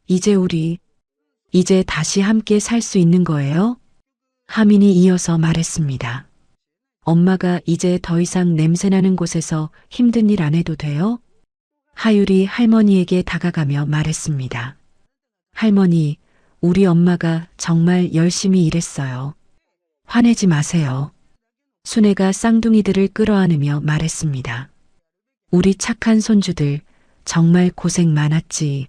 이제 다시 함께 살 수 있는 거예요? 하민이 이어서 말했습니다. 엄마가 이제 더 이상 냄새나는 곳에서 힘든 일 안 해도 돼요? 하율이 할머니에게 다가가며 말했습니다. 할머니, 우리 엄마가 정말 열심히 일했어요. 화내지 마세요. 순애가 쌍둥이들을 끌어안으며 말했습니다. 우리 착한 손주들 정말 고생 많았지.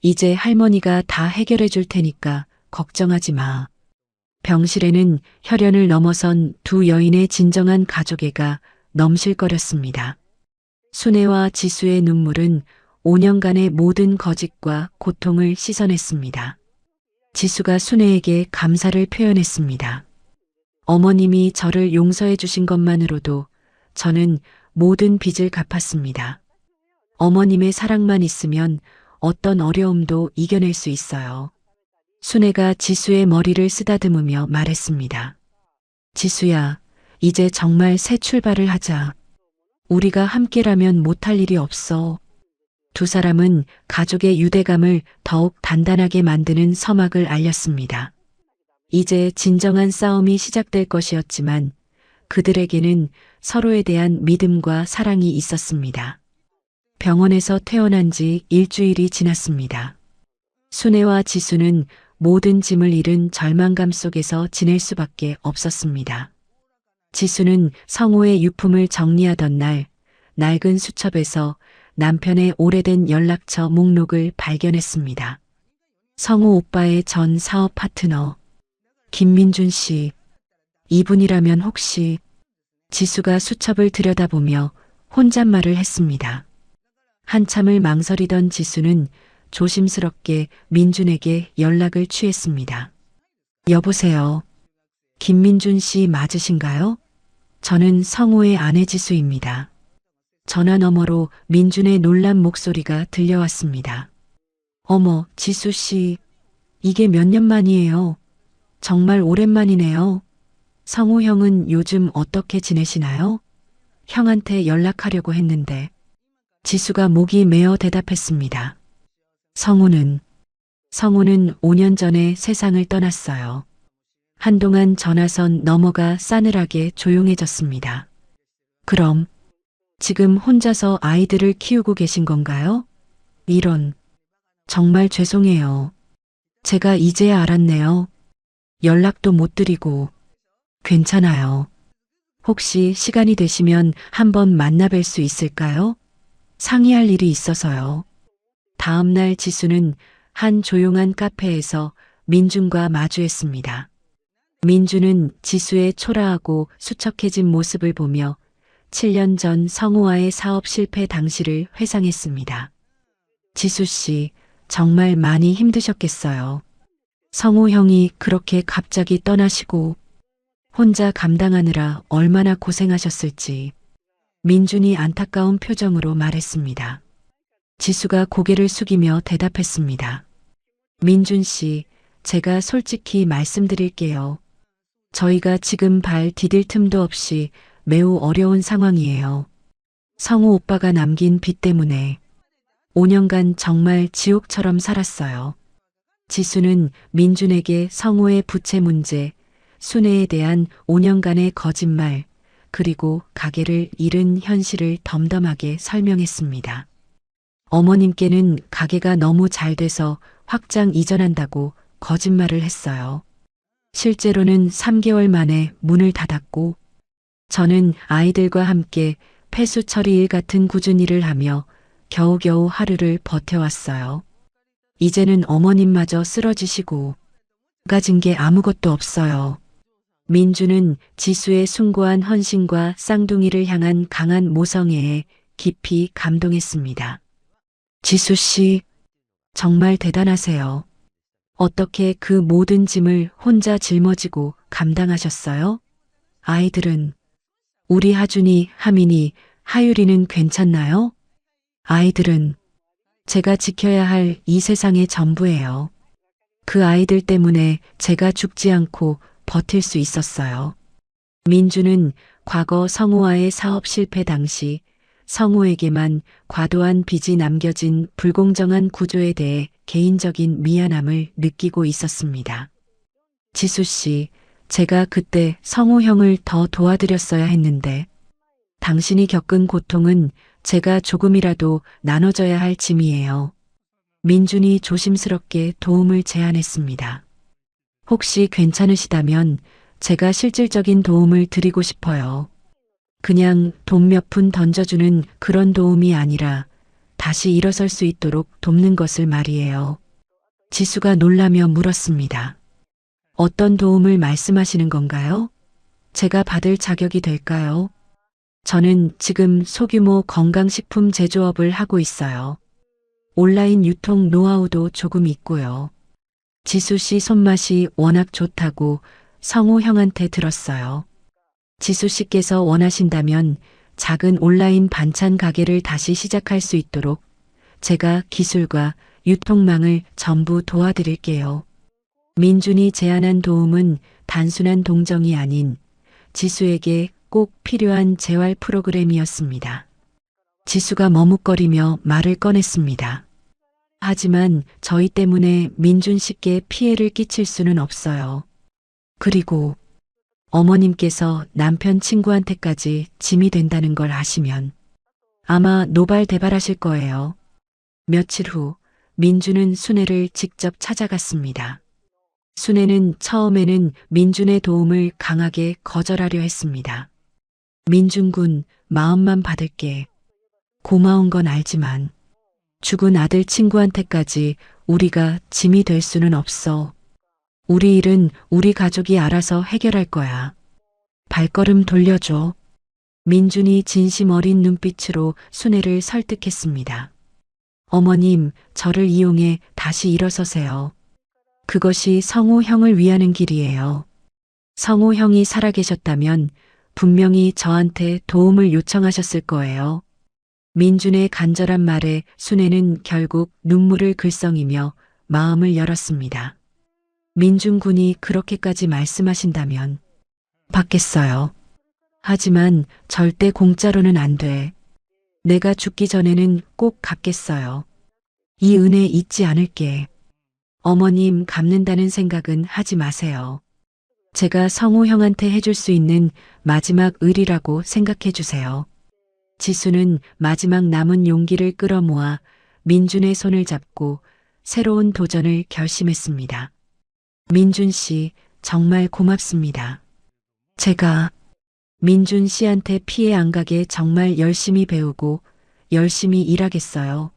이제 할머니가 다 해결해 줄 테니까 걱정하지 마. 병실에는 혈연을 넘어선 두 여인의 진정한 가족애가 넘실거렸습니다. 순애와 지수의 눈물은 5년간의 모든 거짓과 고통을 씻어냈습니다. 지수가 순애에게 감사를 표현했습니다. 어머님이 저를 용서해 주신 것만으로도 저는 모든 빚을 갚았습니다. 어머님의 사랑만 있으면 어떤 어려움도 이겨낼 수 있어요. 순애가 지수의 머리를 쓰다듬으며 말했습니다. 지수야, 이제 정말 새 출발을 하자. 우리가 함께라면 못할 일이 없어. 두 사람은 가족의 유대감을 더욱 단단하게 만드는 서막을 알렸습니다. 이제 진정한 싸움이 시작될 것이었지만 그들에게는 서로에 대한 믿음과 사랑이 있었습니다. 병원에서 퇴원한 지 일주일이 지났습니다. 순애와 지수는 모든 짐을 잃은 절망감 속에서 지낼 수밖에 없었습니다. 지수는 성호의 유품을 정리하던 날 낡은 수첩에서 남편의 오래된 연락처 목록을 발견했습니다. 성호 오빠의 전 사업 파트너 김민준 씨, 이분이라면 혹시... 지수가 수첩을 들여다보며 혼잣말을 했습니다. 한참을 망설이던 지수는 조심스럽게 민준에게 연락을 취했습니다. 여보세요. 김민준 씨 맞으신가요? 저는 성호의 아내 지수입니다. 전화 너머로 민준의 놀란 목소리가 들려왔습니다. 어머, 지수 씨. 이게 몇 년 만이에요. 정말 오랜만이네요. 성호 형은 요즘 어떻게 지내시나요? 형한테 연락하려고 했는데. 지수가 목이 메어 대답했습니다. 성호는 5년 전에 세상을 떠났어요. 한동안 전화선 너머가 싸늘하게 조용해졌습니다. 그럼 지금 혼자서 아이들을 키우고 계신 건가요? 이런, 정말 죄송해요. 제가 이제야 알았네요. 연락도 못 드리고. 괜찮아요. 혹시 시간이 되시면 한번 만나뵐 수 있을까요? 상의할 일이 있어서요. 다음 날 지수는 한 조용한 카페에서 민준과 마주했습니다. 민준은 지수의 초라하고 수척해진 모습을 보며 7년 전 성호와의 사업 실패 당시를 회상했습니다. 지수 씨, 정말 많이 힘드셨겠어요. 성호 형이 그렇게 갑자기 떠나시고 혼자 감당하느라 얼마나 고생하셨을지. 민준이 안타까운 표정으로 말했습니다. 지수가 고개를 숙이며 대답했습니다. 민준 씨, 제가 솔직히 말씀드릴게요. 저희가 지금 발 디딜 틈도 없이 매우 어려운 상황이에요. 성호 오빠가 남긴 빚 때문에 5년간 정말 지옥처럼 살았어요. 지수는 민준에게 성호의 부채 문제, 순애에 대한 5년간의 거짓말, 그리고 가게를 잃은 현실을 덤덤하게 설명했습니다. 어머님께는 가게가 너무 잘 돼서 확장 이전한다고 거짓말을 했어요. 실제로는 3개월 만에 문을 닫았고, 저는 아이들과 함께 폐수 처리 일 같은 꾸준히 일을 하며 겨우겨우 하루를 버텨왔어요. 이제는 어머님마저 쓰러지시고 가진 게 아무것도 없어요. 민주는 지수의 숭고한 헌신과 쌍둥이를 향한 강한 모성애에 깊이 감동했습니다. 지수 씨, 정말 대단하세요. 어떻게 그 모든 짐을 혼자 짊어지고 감당하셨어요? 아이들은, 우리 하준이, 하민이, 하율이는 괜찮나요? 아이들은 제가 지켜야 할 이 세상의 전부예요. 그 아이들 때문에 제가 죽지 않고 버틸 수 있었어요. 민주는 과거 성우와의 사업 실패 당시 성우에게만 과도한 빚이 남겨진 불공정한 구조에 대해 개인적인 미안함을 느끼고 있었습니다. 지수 씨, 제가 그때 성우 형을 더 도와드렸어야 했는데 당신이 겪은 고통은 제가 조금이라도 나눠줘야 할 짐이에요. 민준이 조심스럽게 도움을 제안했습니다. 혹시 괜찮으시다면 제가 실질적인 도움을 드리고 싶어요. 그냥 돈 몇 푼 던져주는 그런 도움이 아니라 다시 일어설 수 있도록 돕는 것을 말이에요. 지수가 놀라며 물었습니다. 어떤 도움을 말씀하시는 건가요? 제가 받을 자격이 될까요? 저는 지금 소규모 건강식품 제조업을 하고 있어요. 온라인 유통 노하우도 조금 있고요. 지수 씨 손맛이 워낙 좋다고 성우 형한테 들었어요. 지수 씨께서 원하신다면 작은 온라인 반찬 가게를 다시 시작할 수 있도록 제가 기술과 유통망을 전부 도와드릴게요. 민준이 제안한 도움은 단순한 동정이 아닌 지수에게 꼭 필요한 재활 프로그램이었습니다. 지수가 머뭇거리며 말을 꺼냈습니다. 하지만 저희 때문에 민준 씨께 피해를 끼칠 수는 없어요. 그리고 어머님께서 남편 친구한테까지 짐이 된다는 걸 아시면 아마 노발대발하실 거예요. 며칠 후 민준은 순애를 직접 찾아갔습니다. 순애는 처음에는 민준의 도움을 강하게 거절하려 했습니다. 민준 군, 마음만 받을게. 고마운 건 알지만 죽은 아들 친구한테까지 우리가 짐이 될 수는 없어. 우리 일은 우리 가족이 알아서 해결할 거야. 발걸음 돌려줘. 민준이 진심 어린 눈빛으로 순애를 설득했습니다. 어머님, 저를 이용해 다시 일어서세요. 그것이 성우 형을 위하는 길이에요. 성우 형이 살아계셨다면 분명히 저한테 도움을 요청하셨을 거예요. 민준의 간절한 말에 순애는 결국 눈물을 글썽이며 마음을 열었습니다. 민준 군이 그렇게까지 말씀하신다면 받겠어요. 하지만 절대 공짜로는 안 돼. 내가 죽기 전에는 꼭 갚겠어요. 이 은혜 잊지 않을게. 어머님 갚는다는 생각은 하지 마세요. 제가 성우 형한테 해줄 수 있는 마지막 의리라고 생각해 주세요. 지수는 마지막 남은 용기를 끌어모아 민준의 손을 잡고 새로운 도전을 결심했습니다. 민준 씨, 정말 고맙습니다. 제가 민준 씨한테 피해 안 가게 정말 열심히 배우고 열심히 일하겠어요.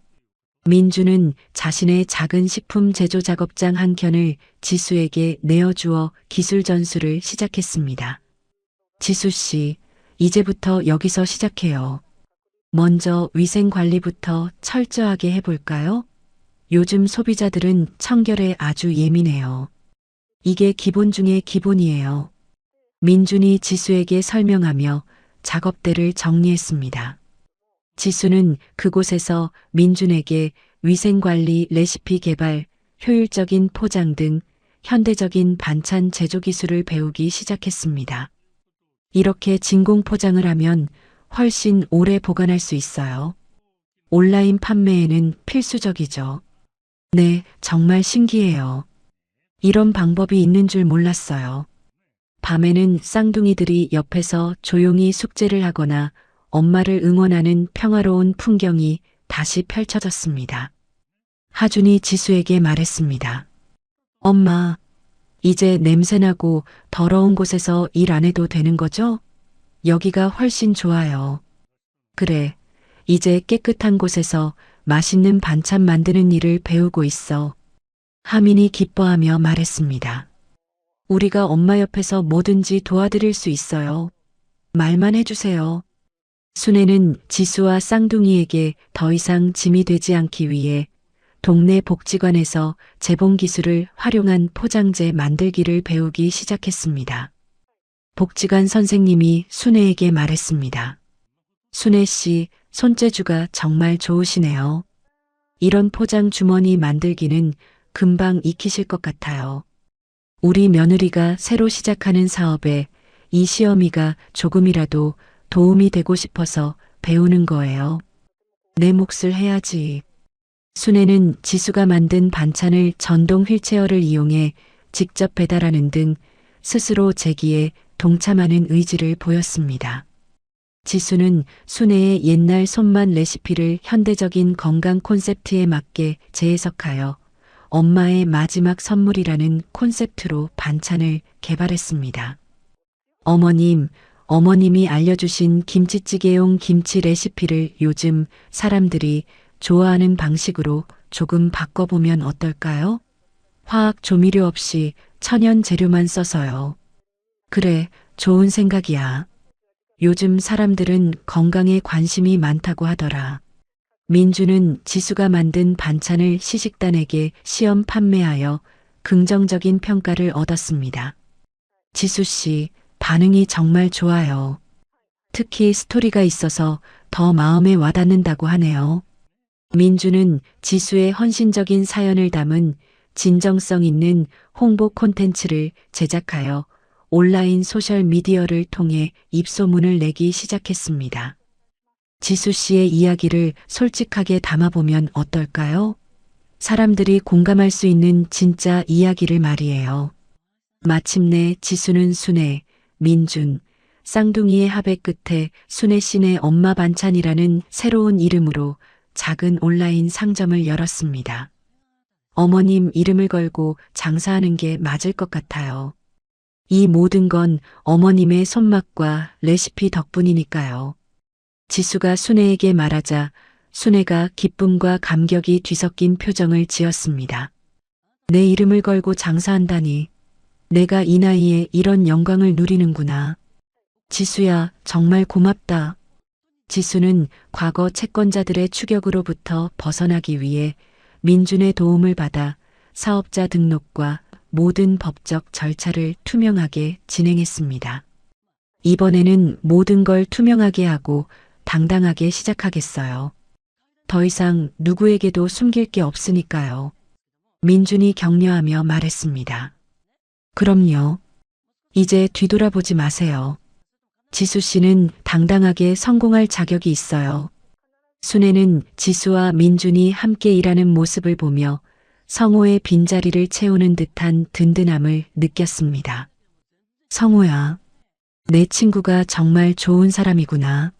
민준은 자신의 작은 식품 제조 작업장 한 켠을 지수에게 내어주어 기술 전수를 시작했습니다. 지수 씨, 이제부터 여기서 시작해요. 먼저 위생 관리부터 철저하게 해볼까요? 요즘 소비자들은 청결에 아주 예민해요. 이게 기본 중에 기본이에요. 민준이 지수에게 설명하며 작업대를 정리했습니다. 지수는 그곳에서 민준에게 위생관리 레시피 개발, 효율적인 포장 등 현대적인 반찬 제조 기술을 배우기 시작했습니다. 이렇게 진공 포장을 하면 훨씬 오래 보관할 수 있어요. 온라인 판매에는 필수적이죠. 네, 정말 신기해요. 이런 방법이 있는 줄 몰랐어요. 밤에는 쌍둥이들이 옆에서 조용히 숙제를 하거나 엄마를 응원하는 평화로운 풍경이 다시 펼쳐졌습니다. 하준이 지수에게 말했습니다. 엄마, 이제 냄새나고 더러운 곳에서 일 안 해도 되는 거죠? 여기가 훨씬 좋아요. 그래, 이제 깨끗한 곳에서 맛있는 반찬 만드는 일을 배우고 있어. 하민이 기뻐하며 말했습니다. 우리가 엄마 옆에서 뭐든지 도와드릴 수 있어요. 말만 해주세요. 순애는 지수와 쌍둥이에게 더 이상 짐이 되지 않기 위해 동네 복지관에서 재봉 기술을 활용한 포장재 만들기를 배우기 시작했습니다. 복지관 선생님이 순애에게 말했습니다. 순애 씨, 손재주가 정말 좋으시네요. 이런 포장 주머니 만들기는 금방 익히실 것 같아요. 우리 며느리가 새로 시작하는 사업에 이 시어미가 조금이라도 도움이 되고 싶어서 배우는 거예요. 내 몫을 해야지. 순애는 지수가 만든 반찬을 전동 휠체어를 이용해 직접 배달하는 등 스스로 재기에 동참하는 의지를 보였습니다. 지수는 순애의 옛날 손맛 레시피를 현대적인 건강 콘셉트에 맞게 재해석하여 엄마의 마지막 선물이라는 콘셉트로 반찬을 개발했습니다. 어머님이 알려주신 김치찌개용 김치 레시피를 요즘 사람들이 좋아하는 방식으로 조금 바꿔보면 어떨까요? 화학 조미료 없이 천연 재료만 써서요. 그래, 좋은 생각이야. 요즘 사람들은 건강에 관심이 많다고 하더라. 민주는 지수가 만든 반찬을 시식단에게 시험 판매하여 긍정적인 평가를 얻었습니다. 지수 씨, 반응이 정말 좋아요. 특히 스토리가 있어서 더 마음에 와닿는다고 하네요. 민주는 지수의 헌신적인 사연을 담은 진정성 있는 홍보 콘텐츠를 제작하여 온라인 소셜 미디어를 통해 입소문을 내기 시작했습니다. 지수 씨의 이야기를 솔직하게 담아보면 어떨까요? 사람들이 공감할 수 있는 진짜 이야기를 말이에요. 마침내 지수는 순애, 민준, 쌍둥이의 합의 끝에 순애 씨네 엄마 반찬이라는 새로운 이름으로 작은 온라인 상점을 열었습니다. 어머님 이름을 걸고 장사하는 게 맞을 것 같아요. 이 모든 건 어머님의 손맛과 레시피 덕분이니까요. 지수가 순애에게 말하자 순애가 기쁨과 감격이 뒤섞인 표정을 지었습니다. 내 이름을 걸고 장사한다니. 내가 이 나이에 이런 영광을 누리는구나. 지수야, 정말 고맙다. 지수는 과거 채권자들의 추격으로부터 벗어나기 위해 민준의 도움을 받아 사업자 등록과 모든 법적 절차를 투명하게 진행했습니다. 이번에는 모든 걸 투명하게 하고 당당하게 시작하겠어요. 더 이상 누구에게도 숨길 게 없으니까요. 민준이 격려하며 말했습니다. 그럼요. 이제 뒤돌아보지 마세요. 지수 씨는 당당하게 성공할 자격이 있어요. 순애는 지수와 민준이 함께 일하는 모습을 보며 성호의 빈자리를 채우는 듯한 든든함을 느꼈습니다. 성호야, 내 친구가 정말 좋은 사람이구나.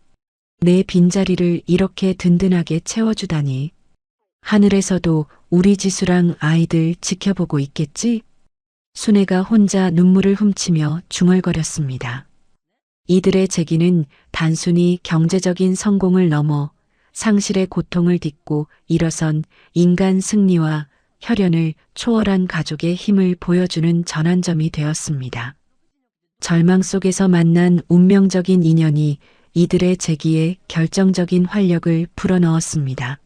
내 빈자리를 이렇게 든든하게 채워주다니. 하늘에서도 우리 지수랑 아이들 지켜보고 있겠지? 순애가 혼자 눈물을 훔치며 중얼거렸습니다. 이들의 재기는 단순히 경제적인 성공을 넘어 상실의 고통을 딛고 일어선 인간 승리와 혈연을 초월한 가족의 힘을 보여주는 전환점이 되었습니다. 절망 속에서 만난 운명적인 인연이 이들의 재기에 결정적인 활력을 불어넣었습니다.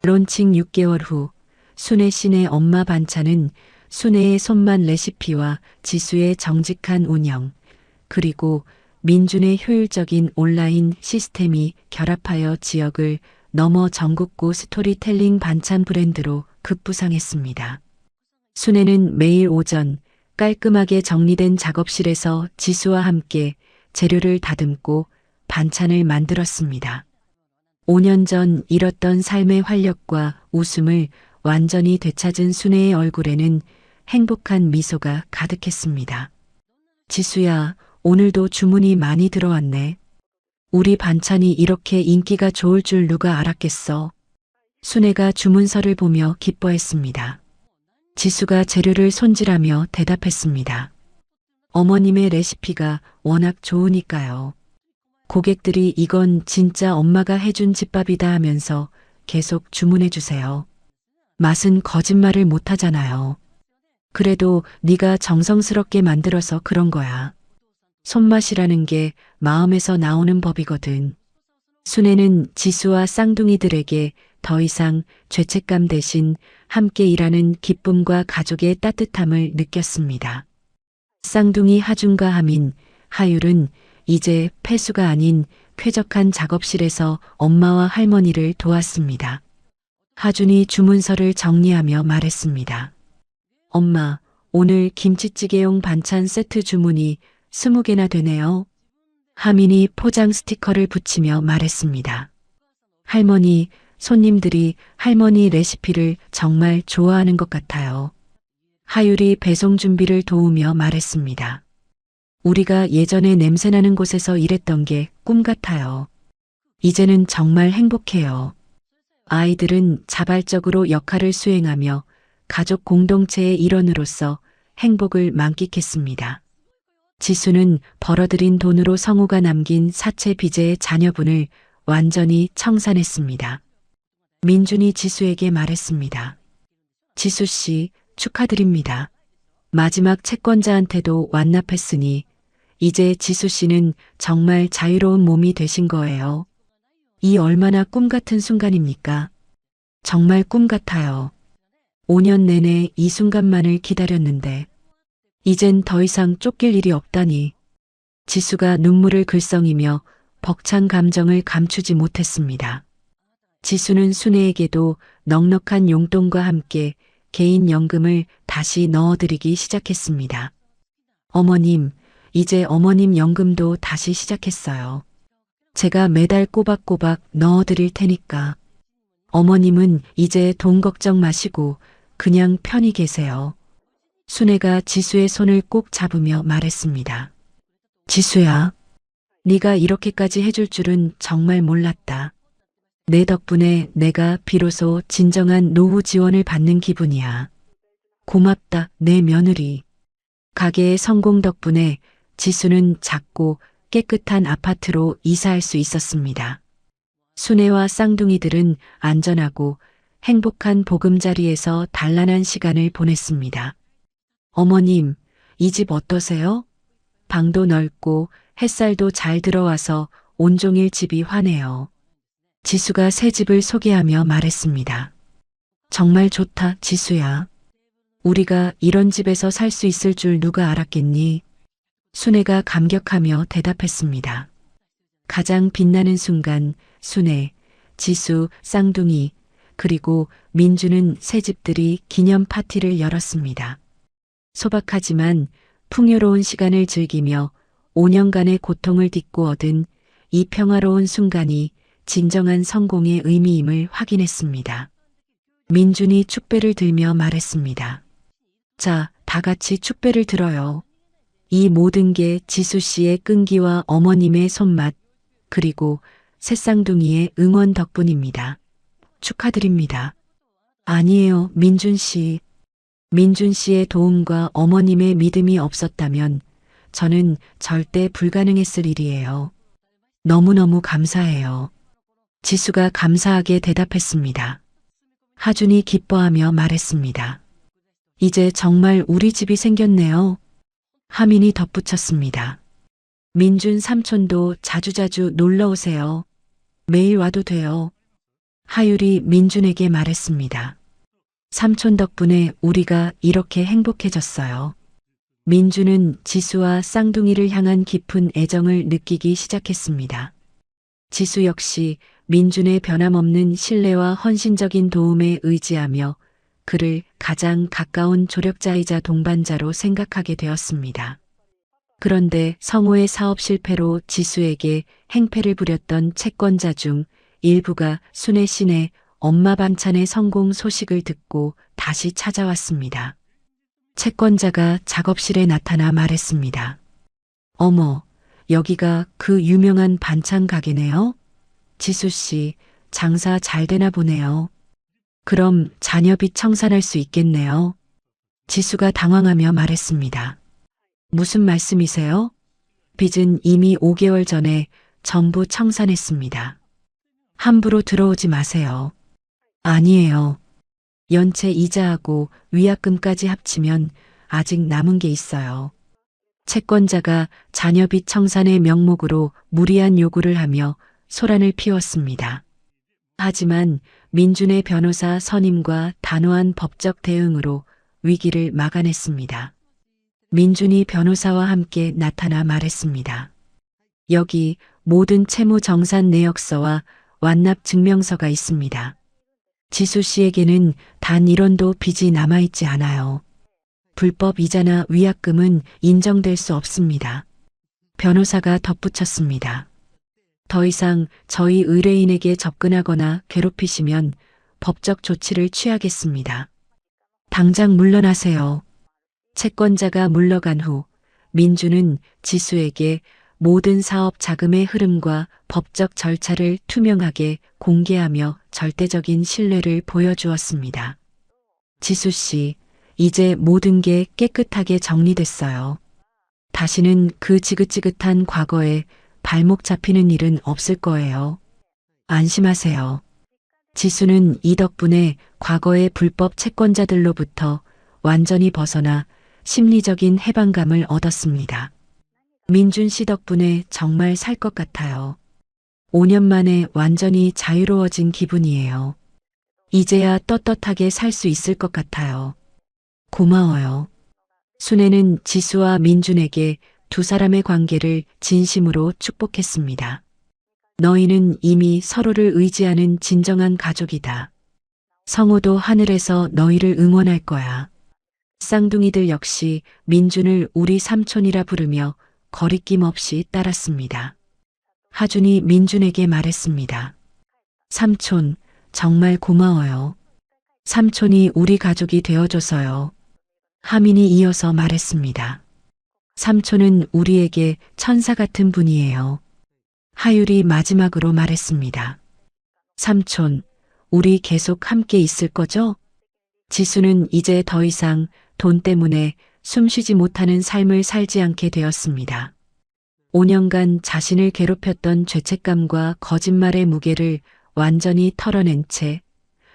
론칭 6개월 후 순애 씨네 엄마 반찬은 순애의 손맛 레시피와 지수의 정직한 운영, 그리고 민준의 효율적인 온라인 시스템이 결합하여 지역을 넘어 전국구 스토리텔링 반찬 브랜드로 급부상했습니다. 순애는 매일 오전 깔끔하게 정리된 작업실에서 지수와 함께 재료를 다듬고 반찬을 만들었습니다. 5년 전 잃었던 삶의 활력과 웃음을 완전히 되찾은 순애의 얼굴에는 행복한 미소가 가득했습니다. 지수야, 오늘도 주문이 많이 들어왔네. 우리 반찬이 이렇게 인기가 좋을 줄 누가 알았겠어. 순애가 주문서를 보며 기뻐했습니다. 지수가 재료를 손질하며 대답했습니다. 어머님의 레시피가 워낙 좋으니까요. 고객들이 이건 진짜 엄마가 해준 집밥이다 하면서 계속 주문해 주세요. 맛은 거짓말을 못 하잖아요. 그래도 네가 정성스럽게 만들어서 그런 거야. 손맛이라는 게 마음에서 나오는 법이거든. 순애는 지수와 쌍둥이들에게 더 이상 죄책감 대신 함께 일하는 기쁨과 가족의 따뜻함을 느꼈습니다. 쌍둥이 하준과 하민, 하율은 이제 폐수가 아닌 쾌적한 작업실에서 엄마와 할머니를 도왔습니다. 하준이 주문서를 정리하며 말했습니다. 엄마, 오늘 김치찌개용 반찬 세트 주문이 20개나 되네요. 하민이 포장 스티커를 붙이며 말했습니다. 할머니, 손님들이 할머니 레시피를 정말 좋아하는 것 같아요. 하율이 배송 준비를 도우며 말했습니다. 우리가 예전에 냄새나는 곳에서 일했던 게 꿈 같아요. 이제는 정말 행복해요. 아이들은 자발적으로 역할을 수행하며 가족 공동체의 일원으로서 행복을 만끽했습니다. 지수는 벌어들인 돈으로 성우가 남긴 사채 빚의 자녀분을 완전히 청산했습니다. 민준이 지수에게 말했습니다. 지수 씨, 축하드립니다. 마지막 채권자한테도 완납했으니 이제 지수 씨는 정말 자유로운 몸이 되신 거예요. 이 얼마나 꿈 같은 순간입니까? 정말 꿈 같아요. 5년 내내 이 순간만을 기다렸는데 이젠 더 이상 쫓길 일이 없다니. 지수가 눈물을 글썽이며 벅찬 감정을 감추지 못했습니다. 지수는 순애에게도 넉넉한 용돈과 함께 개인연금을 다시 넣어드리기 시작했습니다. 어머님, 이제 어머님 연금도 다시 시작했어요. 제가 매달 꼬박꼬박 넣어드릴 테니까. 어머님은 이제 돈 걱정 마시고 그냥 편히 계세요. 순애가 지수의 손을 꼭 잡으며 말했습니다. 지수야, 네가 이렇게까지 해줄 줄은 정말 몰랐다. 내 덕분에 내가 비로소 진정한 노후 지원을 받는 기분이야. 고맙다, 내 며느리. 가게의 성공 덕분에 지수는 작고 깨끗한 아파트로 이사할 수 있었습니다. 순애와 쌍둥이들은 안전하고 행복한 보금자리에서 단란한 시간을 보냈습니다. 어머님, 이 집 어떠세요? 방도 넓고 햇살도 잘 들어와서 온종일 집이 환해요. 지수가 새 집을 소개하며 말했습니다. 정말 좋다, 지수야. 우리가 이런 집에서 살 수 있을 줄 누가 알았겠니? 순애가 감격하며 대답했습니다. 가장 빛나는 순간 순애, 지수, 쌍둥이, 그리고 민주는 새 집들이 기념 파티를 열었습니다. 소박하지만 풍요로운 시간을 즐기며 5년간의 고통을 딛고 얻은 이 평화로운 순간이 진정한 성공의 의미임을 확인했습니다. 민준이 축배를 들며 말했습니다. 자, 다 같이 축배를 들어요. 이 모든 게 지수 씨의 끈기와 어머님의 손맛, 그리고 새쌍둥이의 응원 덕분입니다. 축하드립니다. 아니에요, 민준 씨. 민준 씨의 도움과 어머님의 믿음이 없었다면 저는 절대 불가능했을 일이에요. 너무너무 감사해요. 지수가 감사하게 대답했습니다. 하준이 기뻐하며 말했습니다. 이제 정말 우리 집이 생겼네요. 하민이 덧붙였습니다. 민준 삼촌도 자주자주 놀러 오세요. 매일 와도 돼요. 하율이 민준에게 말했습니다. 삼촌 덕분에 우리가 이렇게 행복해졌어요. 민준은 지수와 쌍둥이를 향한 깊은 애정을 느끼기 시작했습니다. 지수 역시 민준의 변함없는 신뢰와 헌신적인 도움에 의지하며 그를 가장 가까운 조력자이자 동반자로 생각하게 되었습니다. 그런데 성호의 사업 실패로 지수에게 행패를 부렸던 채권자 중 일부가 순애 씨네 엄마 반찬의 성공 소식을 듣고 다시 찾아왔습니다. 채권자가 작업실에 나타나 말했습니다. 어머, 여기가 그 유명한 반찬 가게네요? 지수 씨, 장사 잘 되나 보네요. 그럼 자녀빚 청산할 수 있겠네요. 지수가 당황하며 말했습니다. 무슨 말씀이세요? 빚은 이미 5개월 전에 전부 청산했습니다. 함부로 들어오지 마세요. 아니에요. 연체 이자하고 위약금까지 합치면 아직 남은 게 있어요. 채권자가 자녀빚 청산의 명목으로 무리한 요구를 하며 소란을 피웠습니다. 하지만 민준의 변호사 선임과 단호한 법적 대응으로 위기를 막아냈습니다. 민준이 변호사와 함께 나타나 말했습니다. 여기 모든 채무 정산 내역서와 완납 증명서가 있습니다. 지수 씨에게는 단 1원도 빚이 남아있지 않아요. 불법 이자나 위약금은 인정될 수 없습니다. 변호사가 덧붙였습니다. 더 이상 저희 의뢰인에게 접근하거나 괴롭히시면 법적 조치를 취하겠습니다. 당장 물러나세요. 채권자가 물러간 후 민주는 지수에게 모든 사업 자금의 흐름과 법적 절차를 투명하게 공개하며 절대적인 신뢰를 보여주었습니다. 지수 씨, 이제 모든 게 깨끗하게 정리됐어요. 다시는 그 지긋지긋한 과거에 발목 잡히는 일은 없을 거예요. 안심하세요. 지수는 이 덕분에 과거의 불법 채권자들로부터 완전히 벗어나 심리적인 해방감을 얻었습니다. 민준 씨 덕분에 정말 살 것 같아요. 5년 만에 완전히 자유로워진 기분이에요. 이제야 떳떳하게 살 수 있을 것 같아요. 고마워요. 순애는 지수와 민준에게 두 사람의 관계를 진심으로 축복했습니다. 너희는 이미 서로를 의지하는 진정한 가족이다. 성우도 하늘에서 너희를 응원할 거야. 쌍둥이들 역시 민준을 우리 삼촌이라 부르며 거리낌 없이 따랐습니다. 하준이 민준에게 말했습니다. 삼촌, 정말 고마워요. 삼촌이 우리 가족이 되어줘서요. 하민이 이어서 말했습니다. 삼촌은 우리에게 천사 같은 분이에요. 하율이 마지막으로 말했습니다. 삼촌, 우리 계속 함께 있을 거죠? 지수는 이제 더 이상 돈 때문에 숨쉬지 못하는 삶을 살지 않게 되었습니다. 5년간 자신을 괴롭혔던 죄책감과 거짓말의 무게를 완전히 털어낸 채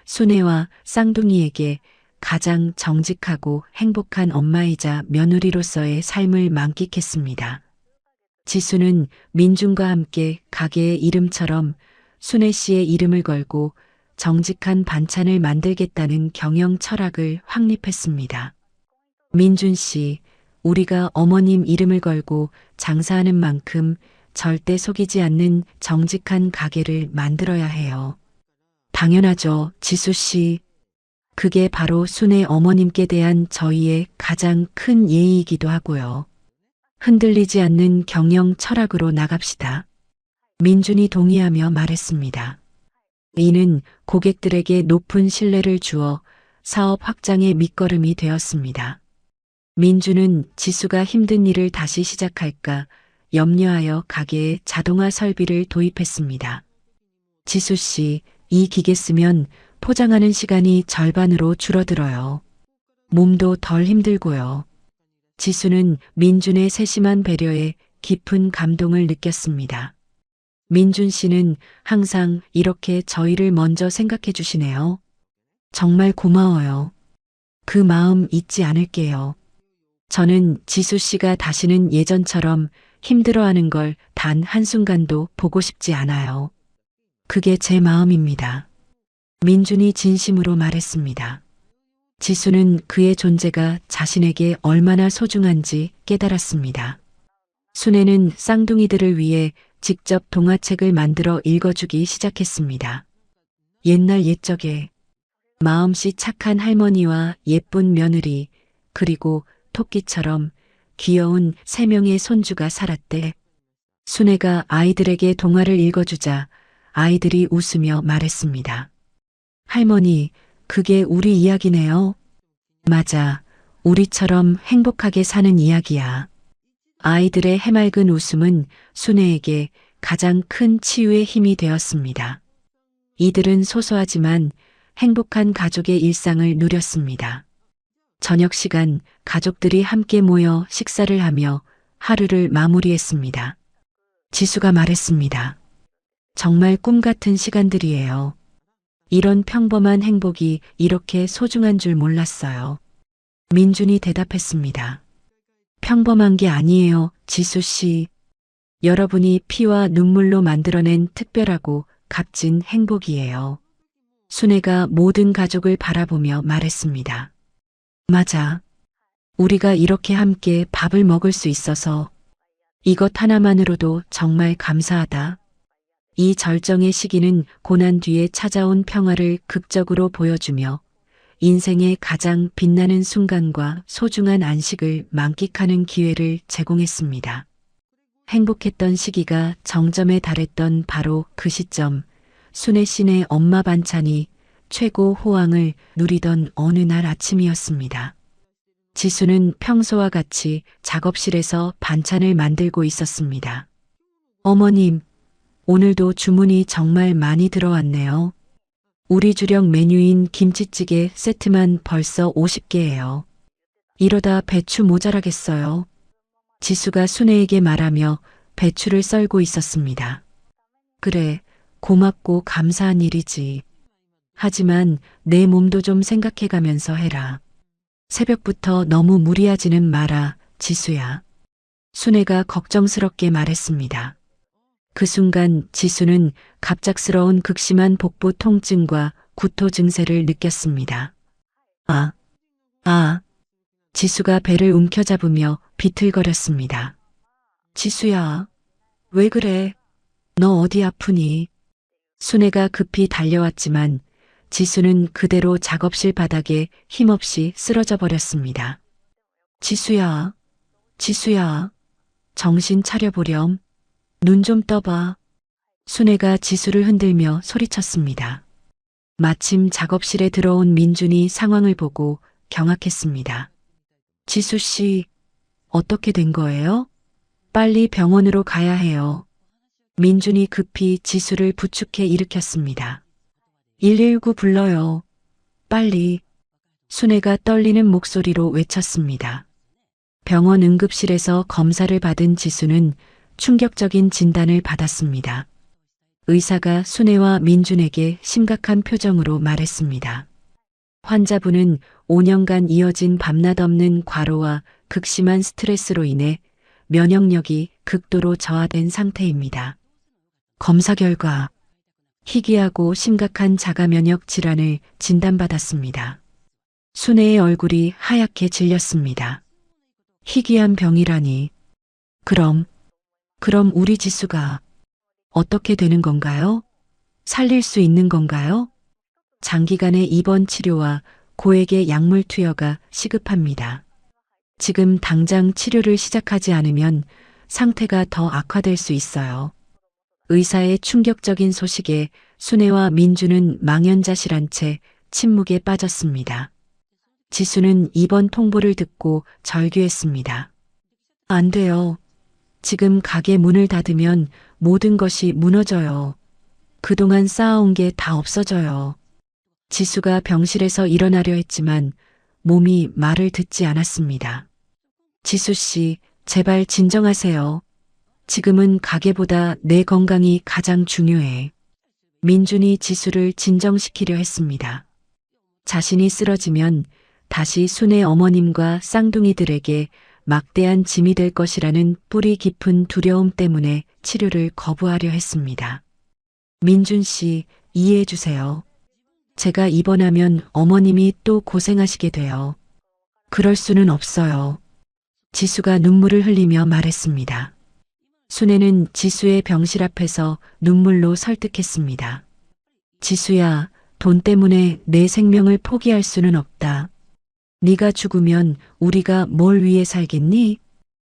순애와 쌍둥이에게 가장 정직하고 행복한 엄마이자 며느리로서의 삶을 만끽했습니다. 지수는 민준과 함께 가게의 이름처럼 순애 씨의 이름을 걸고 정직한 반찬을 만들겠다는 경영 철학을 확립했습니다. 민준 씨, 우리가 어머님 이름을 걸고 장사하는 만큼 절대 속이지 않는 정직한 가게를 만들어야 해요. 당연하죠, 지수 씨. 그게 바로 순애 어머님께 대한 저희의 가장 큰 예의이기도 하고요. 흔들리지 않는 경영 철학으로 나갑시다. 민준이 동의하며 말했습니다. 이는 고객들에게 높은 신뢰를 주어 사업 확장의 밑거름이 되었습니다. 민준은 지수가 힘든 일을 다시 시작할까 염려하여 가게에 자동화 설비를 도입했습니다. 지수 씨, 이 기계 쓰면 포장하는 시간이 절반으로 줄어들어요. 몸도 덜 힘들고요. 지수는 민준의 세심한 배려에 깊은 감동을 느꼈습니다. 민준 씨는 항상 이렇게 저희를 먼저 생각해 주시네요. 정말 고마워요. 그 마음 잊지 않을게요. 저는 지수 씨가 다시는 예전처럼 힘들어하는 걸 단 한순간도 보고 싶지 않아요. 그게 제 마음입니다. 민준이 진심으로 말했습니다. 지수는 그의 존재가 자신에게 얼마나 소중한지 깨달았습니다. 순애는 쌍둥이들을 위해 직접 동화책을 만들어 읽어주기 시작했습니다. 옛날 옛적에 마음씨 착한 할머니와 예쁜 며느리 그리고 토끼처럼 귀여운 3명의 손주가 살았대. 순애가 아이들에게 동화를 읽어주자 아이들이 웃으며 말했습니다. 할머니, 그게 우리 이야기네요. 맞아. 우리처럼 행복하게 사는 이야기야. 아이들의 해맑은 웃음은 순애에게 가장 큰 치유의 힘이 되었습니다. 이들은 소소하지만 행복한 가족의 일상을 누렸습니다. 저녁 시간 가족들이 함께 모여 식사를 하며 하루를 마무리했습니다. 지수가 말했습니다. 정말 꿈 같은 시간들이에요. 이런 평범한 행복이 이렇게 소중한 줄 몰랐어요. 민준이 대답했습니다. 평범한 게 아니에요, 지수 씨. 여러분이 피와 눈물로 만들어낸 특별하고 값진 행복이에요. 순애가 모든 가족을 바라보며 말했습니다. 맞아. 우리가 이렇게 함께 밥을 먹을 수 있어서 이것 하나만으로도 정말 감사하다. 이 절정의 시기는 고난 뒤에 찾아온 평화를 극적으로 보여주며 인생의 가장 빛나는 순간과 소중한 안식을 만끽하는 기회를 제공했습니다. 행복했던 시기가 정점에 달했던 바로 그 시점, 순애 씨네 엄마 반찬이 최고 호황을 누리던 어느 날 아침이었습니다. 지수는 평소와 같이 작업실에서 반찬을 만들고 있었습니다. 어머님, 오늘도 주문이 정말 많이 들어왔네요. 우리 주력 메뉴인 김치찌개 세트만 벌써 50개예요. 이러다 배추 모자라겠어요. 지수가 순애에게 말하며 배추를 썰고 있었습니다. 그래, 고맙고 감사한 일이지. 하지만 내 몸도 좀 생각해가면서 해라. 새벽부터 너무 무리하지는 마라, 지수야. 순애가 걱정스럽게 말했습니다. 그 순간 지수는 갑작스러운 극심한 복부 통증과 구토 증세를 느꼈습니다. 지수가 배를 움켜잡으며 비틀거렸습니다. 지수야, 왜 그래? 너 어디 아프니? 순애가 급히 달려왔지만 지수는 그대로 작업실 바닥에 힘없이 쓰러져 버렸습니다. 지수야, 정신 차려보렴. 눈 좀 떠봐. 순애가 지수를 흔들며 소리쳤습니다. 마침 작업실에 들어온 민준이 상황을 보고 경악했습니다. 지수 씨, 어떻게 된 거예요? 빨리 병원으로 가야 해요. 민준이 급히 지수를 부축해 일으켰습니다. 119 불러요. 빨리. 순애가 떨리는 목소리로 외쳤습니다. 병원 응급실에서 검사를 받은 지수는 충격적인 진단을 받았습니다. 의사가 순애와 민준에게 심각한 표정으로 말했습니다. 환자분은 5년간 이어진 밤낮 없는 과로와 극심한 스트레스로 인해 면역력이 극도로 저하된 상태입니다. 검사 결과 희귀하고 심각한 자가면역 질환을 진단받았습니다. 순애의 얼굴이 하얗게 질렸습니다. 희귀한 병이라니. 그럼 우리 지수가 어떻게 되는 건가요? 살릴 수 있는 건가요? 장기간의 입원 치료와 고액의 약물 투여가 시급합니다. 지금 당장 치료를 시작하지 않으면 상태가 더 악화될 수 있어요. 의사의 충격적인 소식에 순애와 민주는 망연자실한 채 침묵에 빠졌습니다. 지수는 입원 통보를 듣고 절규했습니다. 안 돼요. 지금 가게 문을 닫으면 모든 것이 무너져요. 그동안 쌓아온 게 다 없어져요. 지수가 병실에서 일어나려 했지만 몸이 말을 듣지 않았습니다. 지수 씨, 제발 진정하세요. 지금은 가게보다 내 건강이 가장 중요해. 민준이 지수를 진정시키려 했습니다. 자신이 쓰러지면 다시 순애 어머님과 쌍둥이들에게 막대한 짐이 될 것이라는 뿌리 깊은 두려움 때문에 치료를 거부하려 했습니다. 민준 씨, 이해해 주세요. 제가 입원하면 어머님이 또 고생하시게 돼요. 그럴 수는 없어요. 지수가 눈물을 흘리며 말했습니다. 순애는 지수의 병실 앞에서 눈물로 설득했습니다. 지수야, 돈 때문에 내 생명을 포기할 수는 없다. 네가 죽으면 우리가 뭘 위해 살겠니?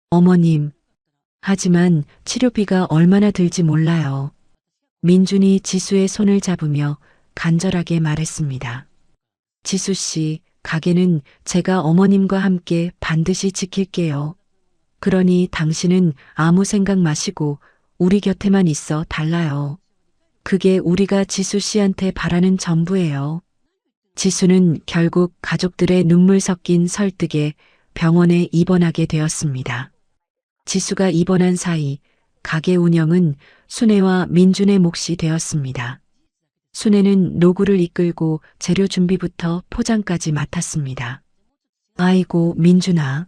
어머님. 하지만 치료비가 얼마나 들지 몰라요. 민준이 지수의 손을 잡으며 간절하게 말했습니다. 지수 씨, 가게는 제가 어머님과 함께 반드시 지킬게요. 그러니 당신은 아무 생각 마시고 우리 곁에만 있어 달라요. 그게 우리가 지수 씨한테 바라는 전부예요. 지수는 결국 가족들의 눈물 섞인 설득에 병원에 입원하게 되었습니다. 지수가 입원한 사이 가게 운영은 순애와 민준의 몫이 되었습니다. 순애는 노구를 이끌고 재료 준비부터 포장까지 맡았습니다. 아이고, 민준아.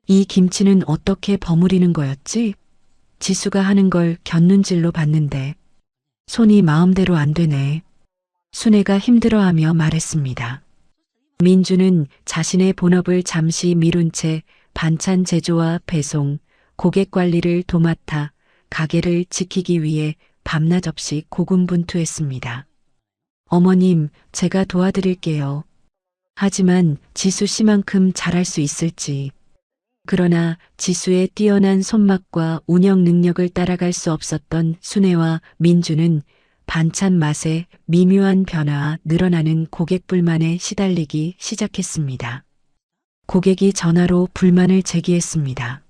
이 김치는 어떻게 버무리는 거였지? 지수가 하는 걸 곁눈질로 봤는데 손이 마음대로 안 되네. 순애가 힘들어하며 말했습니다. 민주는 자신의 본업을 잠시 미룬 채 반찬 제조와 배송, 고객 관리를 도맡아 가게를 지키기 위해 밤낮 없이 고군분투했습니다. 어머님, 제가 도와드릴게요. 하지만 지수 씨만큼 잘할 수 있을지. 그러나 지수의 뛰어난 손맛과 운영 능력을 따라갈 수 없었던 순애와 민주는 반찬 맛에 미묘한 변화와 늘어나는 고객 불만에 시달리기 시작했습니다. 고객이 전화로 불만을 제기했습니다.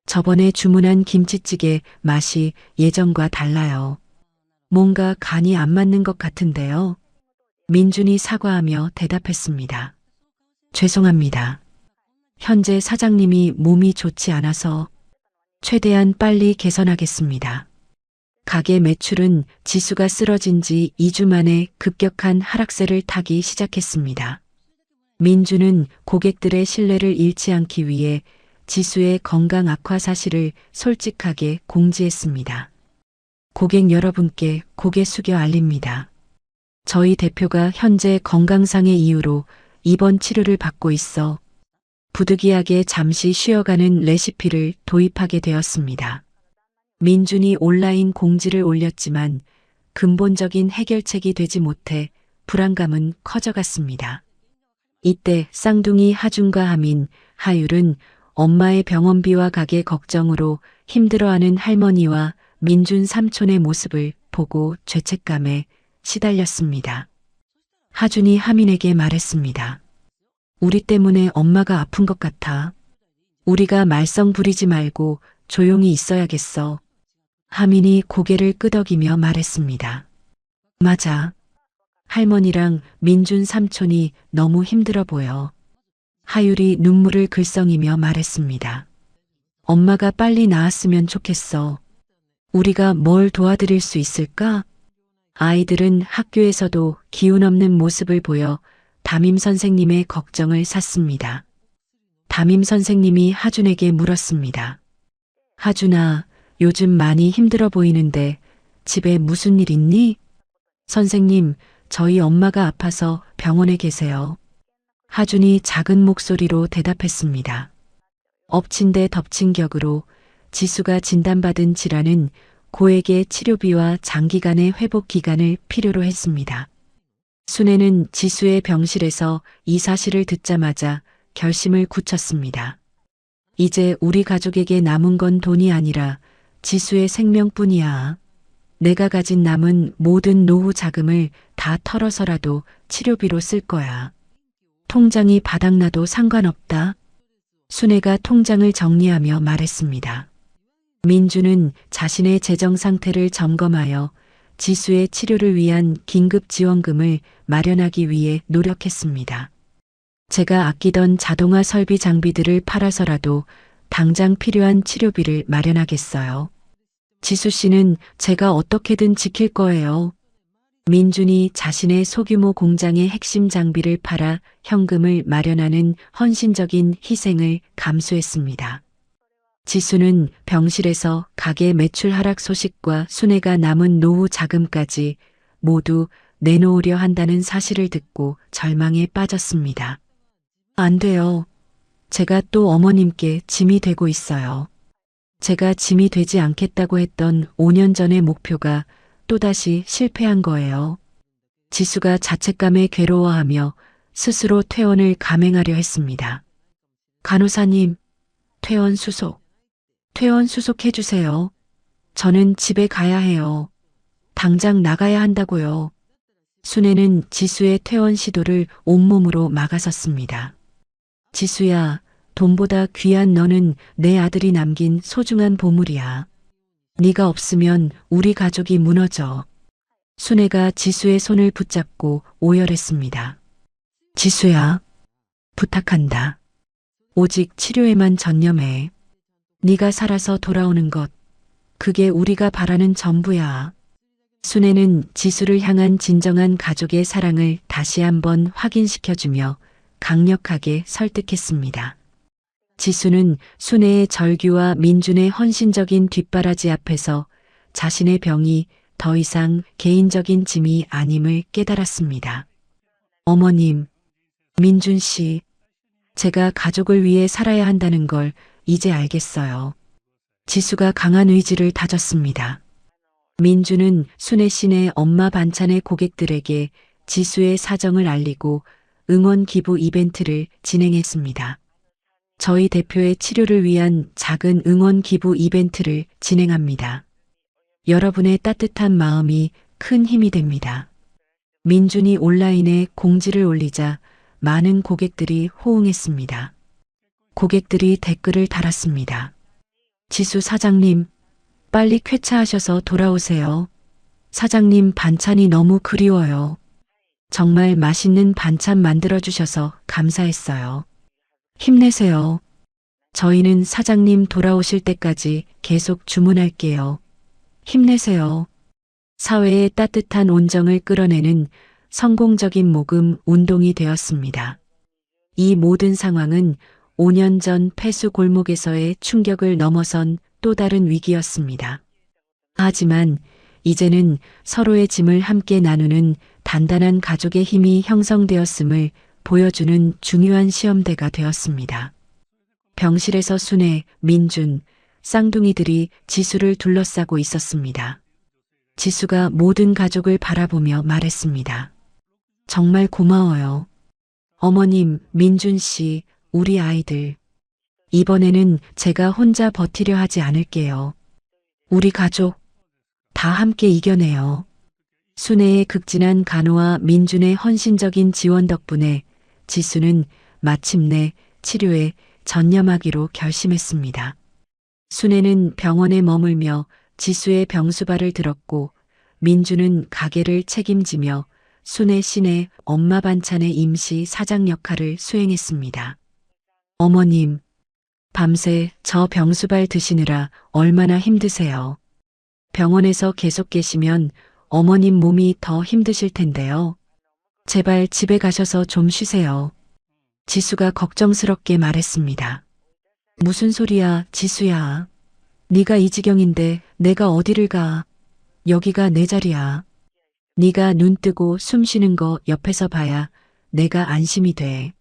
저번에 주문한 김치찌개 맛이 예전과 달라요. 뭔가 간이 안 맞는 것 같은데요. 민준이 사과하며 대답했습니다. 죄송합니다. 현재 사장님이 몸이 좋지 않아서 최대한 빨리 개선하겠습니다. 가게 매출은 지수가 쓰러진 지 2주 만에 급격한 하락세를 타기 시작했습니다. 민주는 고객들의 신뢰를 잃지 않기 위해 지수의 건강 악화 사실을 솔직하게 공지했습니다. 고객 여러분께 고개 숙여 알립니다. 저희 대표가 현재 건강상의 이유로 입원 치료를 받고 있어 부득이하게 잠시 쉬어가는 레시피를 도입하게 되었습니다. 민준이 온라인 공지를 올렸지만 근본적인 해결책이 되지 못해 불안감은 커져갔습니다. 이때 쌍둥이 하준과 하민, 하율은 엄마의 병원비와 가게 걱정으로 힘들어하는 할머니와 민준 삼촌의 모습을 보고 죄책감에 시달렸습니다. 하준이 하민에게 말했습니다. 우리 때문에 엄마가 아픈 것 같아. 우리가 말썽 부리지 말고 조용히 있어야겠어. 하민이 고개를 끄덕이며 말했습니다. 맞아. 할머니랑 민준 삼촌이 너무 힘들어 보여. 하율이 눈물을 글썽이며 말했습니다. 엄마가 빨리 나았으면 좋겠어. 우리가 뭘 도와드릴 수 있을까? 아이들은 학교에서도 기운 없는 모습을 보여 담임 선생님의 걱정을 샀습니다. 담임 선생님이 하준에게 물었습니다. 하준아, 요즘 많이 힘들어 보이는데 집에 무슨 일 있니? 선생님, 저희 엄마가 아파서 병원에 계세요. 하준이 작은 목소리로 대답했습니다. 엎친 데 덮친 격으로 지수가 진단받은 질환은 고액의 치료비와 장기간의 회복 기간을 필요로 했습니다. 순애는 지수의 병실에서 이 사실을 듣자마자 결심을 굳혔습니다. 이제 우리 가족에게 남은 건 돈이 아니라 지수의 생명뿐이야. 내가 가진 남은 모든 노후 자금을 다 털어서라도 치료비로 쓸 거야. 통장이 바닥나도 상관없다. 순애가 통장을 정리하며 말했습니다. 민주는 자신의 재정 상태를 점검하여 지수의 치료를 위한 긴급 지원금을 마련하기 위해 노력했습니다. 제가 아끼던 자동화 설비 장비들을 팔아서라도 당장 필요한 치료비를 마련하겠어요. 지수 씨는 제가 어떻게든 지킬 거예요. 민준이 자신의 소규모 공장의 핵심 장비를 팔아 현금을 마련하는 헌신적인 희생을 감수했습니다. 지수는 병실에서 가게 매출 하락 소식과 순애가 남은 노후 자금까지 모두 내놓으려 한다는 사실을 듣고 절망에 빠졌습니다. 안 돼요. 제가 또 어머님께 짐이 되고 있어요. 제가 짐이 되지 않겠다고 했던 5년 전의 목표가 또다시 실패한 거예요. 지수가 자책감에 괴로워하며 스스로 퇴원을 감행하려 했습니다. 간호사님, 퇴원 수속해주세요. 저는 집에 가야 해요. 당장 나가야 한다고요. 순애는 지수의 퇴원 시도를 온몸으로 막아섰습니다. 지수야, 돈보다 귀한 너는 내 아들이 남긴 소중한 보물이야. 네가 없으면 우리 가족이 무너져. 순애가 지수의 손을 붙잡고 오열했습니다. 지수야, 부탁한다. 오직 치료에만 전념해. 네가 살아서 돌아오는 것, 그게 우리가 바라는 전부야. 순애는 지수를 향한 진정한 가족의 사랑을 다시 한번 확인시켜주며 강력하게 설득했습니다. 지수는 순애의 절규와 민준의 헌신적인 뒷바라지 앞에서 자신의 병이 더 이상 개인적인 짐이 아님을 깨달았습니다. 어머님, 민준 씨, 제가 가족을 위해 살아야 한다는 걸 이제 알겠어요. 지수가 강한 의지를 다졌습니다. 민주는 순애 씨네 엄마 반찬의 고객들에게 지수의 사정을 알리고 응원 기부 이벤트를 진행했습니다. 저희 대표의 치료를 위한 작은 응원 기부 이벤트를 진행합니다. 여러분의 따뜻한 마음이 큰 힘이 됩니다. 민준이 온라인에 공지를 올리자 많은 고객들이 호응했습니다. 고객들이 댓글을 달았습니다. 지수 사장님, 빨리 쾌차하셔서 돌아오세요. 사장님 반찬이 너무 그리워요. 정말 맛있는 반찬 만들어주셔서 감사했어요. 힘내세요. 저희는 사장님 돌아오실 때까지 계속 주문할게요. 힘내세요. 사회의 따뜻한 온정을 끌어내는 성공적인 모금 운동이 되었습니다. 이 모든 상황은 5년 전 폐수 골목에서의 충격을 넘어선 또 다른 위기였습니다. 하지만 이제는 서로의 짐을 함께 나누는 단단한 가족의 힘이 형성되었음을 보여주는 중요한 시험대가 되었습니다. 병실에서 순애, 민준, 쌍둥이들이 지수를 둘러싸고 있었습니다. 지수가 모든 가족을 바라보며 말했습니다. 정말 고마워요. 어머님, 민준 씨, 우리 아이들. 이번에는 제가 혼자 버티려 하지 않을게요. 우리 가족 다 함께 이겨내요. 순애의 극진한 간호와 민준의 헌신적인 지원 덕분에 지수는 마침내 치료에 전념하기로 결심했습니다. 순애는 병원에 머물며 지수의 병수발을 들었고 민준은 가게를 책임지며 순애 씨네 엄마 반찬의 임시 사장 역할을 수행했습니다. 어머님, 밤새 저 병수발 드시느라 얼마나 힘드세요. 병원에서 계속 계시면 어머님 몸이 더 힘드실 텐데요. 제발 집에 가셔서 좀 쉬세요. 지수가 걱정스럽게 말했습니다. 무슨 소리야, 지수야. 네가 이 지경인데 내가 어디를 가. 여기가 내 자리야. 네가 눈 뜨고 숨 쉬는 거 옆에서 봐야 내가 안심이 돼.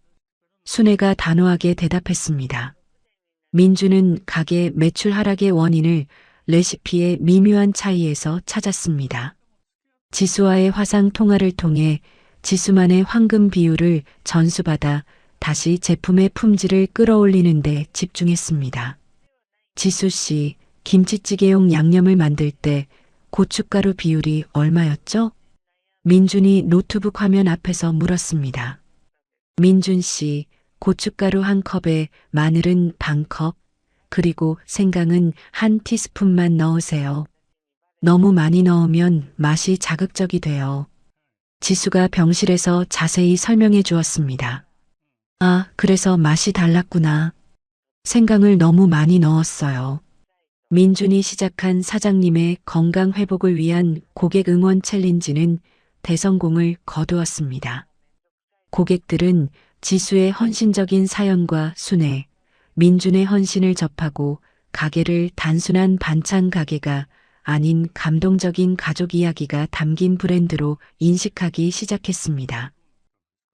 순애가 단호하게 대답했습니다. 민주는 가게 매출 하락의 원인을 레시피의 미묘한 차이에서 찾았습니다. 지수와의 화상 통화를 통해 지수만의 황금 비율을 전수받아 다시 제품의 품질을 끌어올리는 데 집중했습니다. 지수 씨, 김치찌개용 양념을 만들 때 고춧가루 비율이 얼마였죠? 민준이 노트북 화면 앞에서 물었습니다. 민준 씨, 고춧가루 한 컵에 마늘은 반 컵, 그리고 생강은 한 티스푼만 넣으세요. 너무 많이 넣으면 맛이 자극적이 돼요. 지수가 병실에서 자세히 설명해 주었습니다. 아, 그래서 맛이 달랐구나. 생강을 너무 많이 넣었어요. 민준이 시작한 사장님의 건강 회복을 위한 고객 응원 챌린지는 대성공을 거두었습니다. 고객들은 지수의 헌신적인 사연과 순애, 민준의 헌신을 접하고 가게를 단순한 반찬 가게가 아닌 감동적인 가족 이야기가 담긴 브랜드로 인식하기 시작했습니다.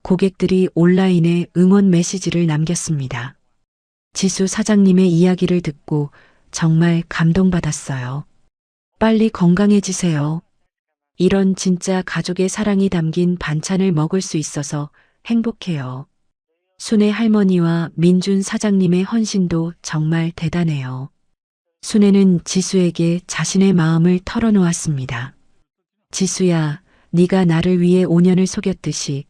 고객들이 온라인에 응원 메시지를 남겼습니다. 지수 사장님의 이야기를 듣고 정말 감동받았어요. 빨리 건강해지세요. 이런 진짜 가족의 사랑이 담긴 반찬을 먹을 수 있어서 행복해요. 순애 할머니와 민준 사장님의 헌신도 정말 대단해요. 순애는 지수에게 자신의 마음을 털어놓았습니다. 지수야, 네가 나를 위해 5년을 속였듯이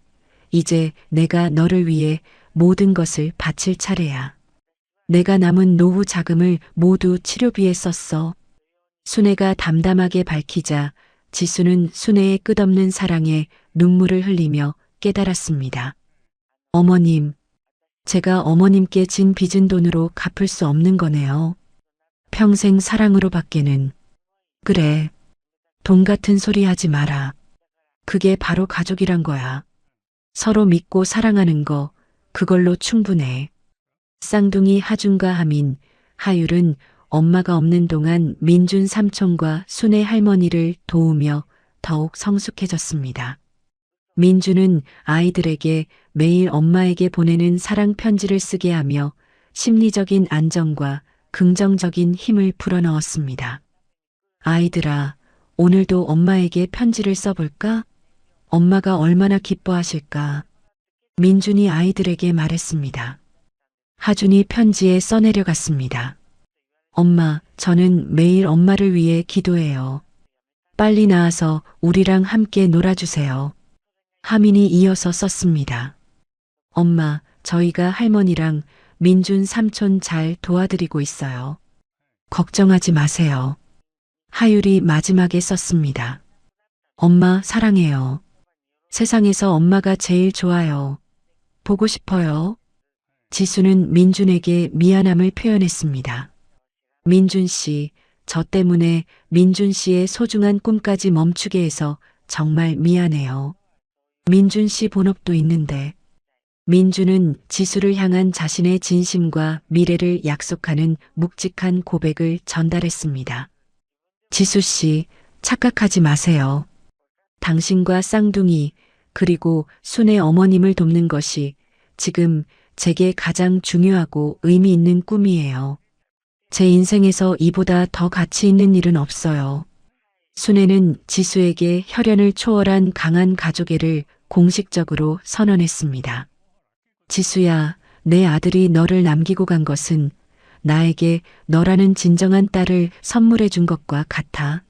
이제 내가 너를 위해 모든 것을 바칠 차례야. 내가 남은 노후 자금을 모두 치료비에 썼어. 순애가 담담하게 밝히자 지수는 순애의 끝없는 사랑에 눈물을 흘리며 깨달았습니다. 어머님, 제가 어머님께 진 빚은 돈으로 갚을 수 없는 거네요. 평생 사랑으로 밖에는. 그래, 돈 같은 소리 하지 마라. 그게 바로 가족이란 거야. 서로 믿고 사랑하는 거, 그걸로 충분해. 쌍둥이 하준과 하민, 하율은 엄마가 없는 동안 민준 삼촌과 순애 할머니를 도우며 더욱 성숙해졌습니다. 민준은 아이들에게 매일 엄마에게 보내는 사랑 편지를 쓰게 하며 심리적인 안정과 긍정적인 힘을 불어넣었습니다. 아이들아, 오늘도 엄마에게 편지를 써볼까? 엄마가 얼마나 기뻐하실까? 민준이 아이들에게 말했습니다. 하준이 편지에 써내려갔습니다. 엄마, 저는 매일 엄마를 위해 기도해요. 빨리 나와서 우리랑 함께 놀아주세요. 하민이 이어서 썼습니다. 엄마, 저희가 할머니랑 민준 삼촌 잘 도와드리고 있어요. 걱정하지 마세요. 하율이 마지막에 썼습니다. 엄마 사랑해요. 세상에서 엄마가 제일 좋아요. 보고 싶어요. 지수는 민준에게 미안함을 표현했습니다. 민준 씨, 저 때문에 민준 씨의 소중한 꿈까지 멈추게 해서 정말 미안해요. 민준 씨 본업도 있는데. 민준은 지수를 향한 자신의 진심과 미래를 약속하는 묵직한 고백을 전달했습니다. 지수 씨, 착각하지 마세요. 당신과 쌍둥이, 그리고 순의 어머님을 돕는 것이 지금 제게 가장 중요하고 의미 있는 꿈이에요. 제 인생에서 이보다 더 가치 있는 일은 없어요. 순애는 지수에게 혈연을 초월한 강한 가족애를 공식적으로 선언했습니다. 지수야, 내 아들이 너를 남기고 간 것은 나에게 너라는 진정한 딸을 선물해 준 것과 같아.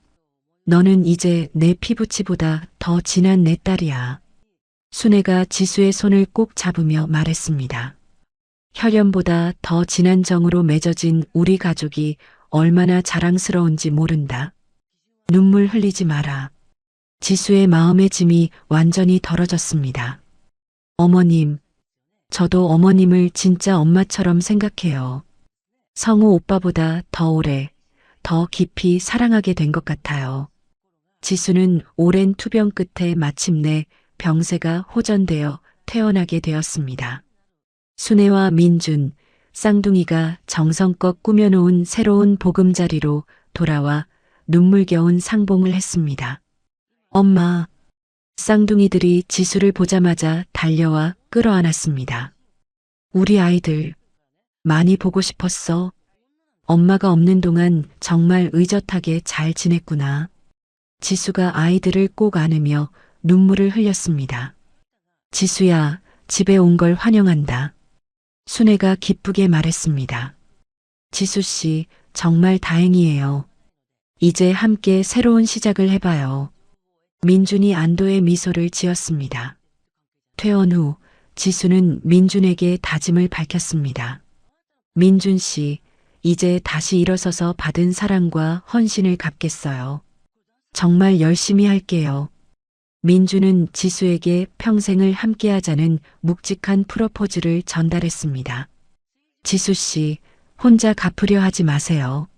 너는 이제 내 피부치보다 더 진한 내 딸이야. 순애가 지수의 손을 꼭 잡으며 말했습니다. 혈연보다 더 진한 정으로 맺어진 우리 가족이 얼마나 자랑스러운지 모른다. 눈물 흘리지 마라. 지수의 마음의 짐이 완전히 덜어졌습니다. 어머님, 저도 어머님을 진짜 엄마처럼 생각해요. 성우 오빠보다 더 오래, 더 깊이 사랑하게 된 것 같아요. 지수는 오랜 투병 끝에 마침내 병세가 호전되어 퇴원하게 되었습니다. 순애와 민준, 쌍둥이가 정성껏 꾸며놓은 새로운 보금자리로 돌아와 눈물겨운 상봉을 했습니다. 엄마, 쌍둥이들이 지수를 보자마자 달려와 끌어안았습니다. 우리 아이들, 많이 보고 싶었어. 엄마가 없는 동안 정말 의젓하게 잘 지냈구나. 지수가 아이들을 꼭 안으며 눈물을 흘렸습니다. 지수야, 집에 온 걸 환영한다. 순애가 기쁘게 말했습니다. 지수 씨, 정말 다행이에요. 이제 함께 새로운 시작을 해봐요. 민준이 안도의 미소를 지었습니다. 퇴원 후 지수는 민준에게 다짐을 밝혔습니다. 민준 씨, 이제 다시 일어서서 받은 사랑과 헌신을 갚겠어요. 정말 열심히 할게요. 민준은 지수에게 평생을 함께하자는 묵직한 프로포즈를 전달했습니다. 지수 씨, 혼자 갚으려 하지 마세요.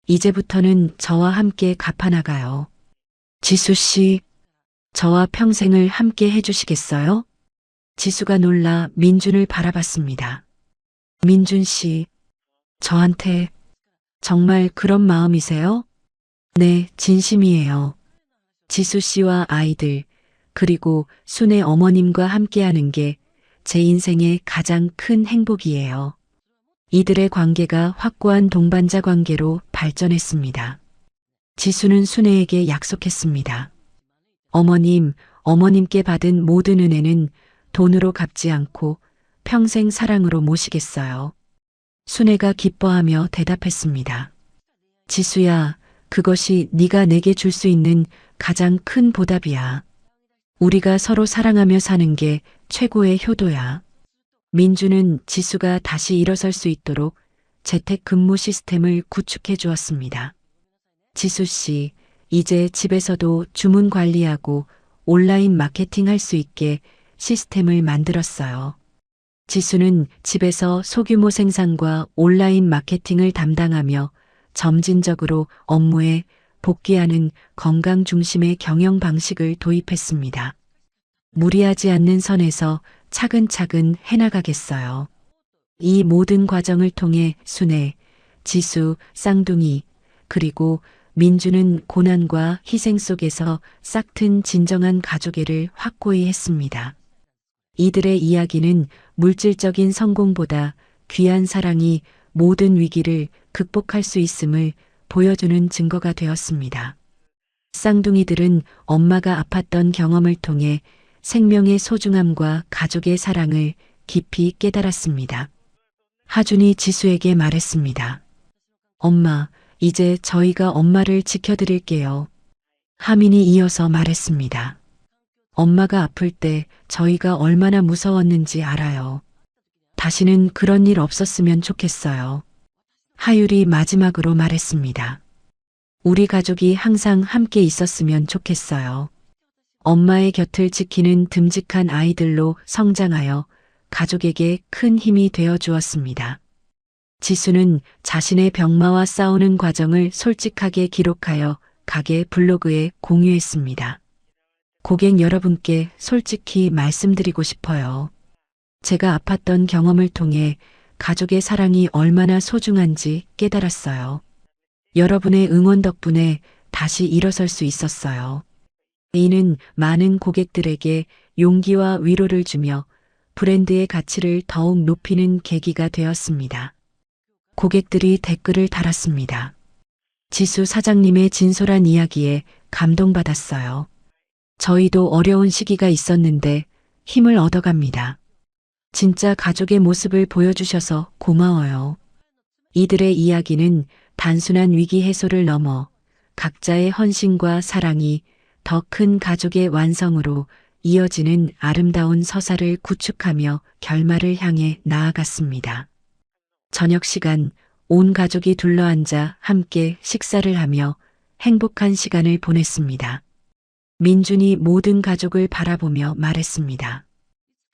이제부터는 저와 함께 갚아나가요. 지수 씨, 저와 평생을 함께 해주시겠어요? 지수가 놀라 민준을 바라봤습니다. 민준 씨, 저한테 정말 그런 마음이세요? 네, 진심이에요. 지수 씨와 아이들, 그리고 순의 어머님과 함께하는 게 제 인생의 가장 큰 행복이에요. 이들의 관계가 확고한 동반자 관계로 발전했습니다. 지수는 순애에게 약속했습니다. 어머님, 어머님께 받은 모든 은혜는 돈으로 갚지 않고 평생 사랑으로 모시겠어요. 순애가 기뻐하며 대답했습니다. 지수야, 그것이 네가 내게 줄 수 있는 가장 큰 보답이야. 우리가 서로 사랑하며 사는 게 최고의 효도야. 민주는 지수가 다시 일어설 수 있도록 재택 근무 시스템을 구축해 주었습니다. 지수 씨, 이제 집에서도 주문 관리하고 온라인 마케팅 할 수 있게 시스템을 만들었어요. 지수는 집에서 소규모 생산과 온라인 마케팅을 담당하며 점진적으로 업무에 복귀하는 건강 중심의 경영 방식을 도입했습니다. 무리하지 않는 선에서 차근차근 해나가겠어요. 이 모든 과정을 통해 순애, 지수, 쌍둥이, 그리고 민주는 고난과 희생 속에서 싹튼 진정한 가족애를 확고히 했습니다. 이들의 이야기는 물질적인 성공보다 귀한 사랑이 모든 위기를 극복할 수 있음을 보여주는 증거가 되었습니다. 쌍둥이들은 엄마가 아팠던 경험을 통해 생명의 소중함과 가족의 사랑을 깊이 깨달았습니다. 하준이 지수에게 말했습니다. 엄마, 이제 저희가 엄마를 지켜드릴게요. 하민이 이어서 말했습니다. 엄마가 아플 때 저희가 얼마나 무서웠는지 알아요. 다시는 그런 일 없었으면 좋겠어요. 하율이 마지막으로 말했습니다. 우리 가족이 항상 함께 있었으면 좋겠어요. 엄마의 곁을 지키는 듬직한 아이들로 성장하여 가족에게 큰 힘이 되어 주었습니다. 지수는 자신의 병마와 싸우는 과정을 솔직하게 기록하여 가게 블로그에 공유했습니다. 고객 여러분께 솔직히 말씀드리고 싶어요. 제가 아팠던 경험을 통해 가족의 사랑이 얼마나 소중한지 깨달았어요. 여러분의 응원 덕분에 다시 일어설 수 있었어요. 이는 많은 고객들에게 용기와 위로를 주며 브랜드의 가치를 더욱 높이는 계기가 되었습니다. 고객들이 댓글을 달았습니다. 지수 사장님의 진솔한 이야기에 감동받았어요. 저희도 어려운 시기가 있었는데 힘을 얻어갑니다. 진짜 가족의 모습을 보여주셔서 고마워요. 이들의 이야기는 단순한 위기 해소를 넘어 각자의 헌신과 사랑이 더 큰 가족의 완성으로 이어지는 아름다운 서사를 구축하며 결말을 향해 나아갔습니다. 저녁 시간 온 가족이 둘러앉아 함께 식사를 하며 행복한 시간을 보냈습니다. 민준이 모든 가족을 바라보며 말했습니다.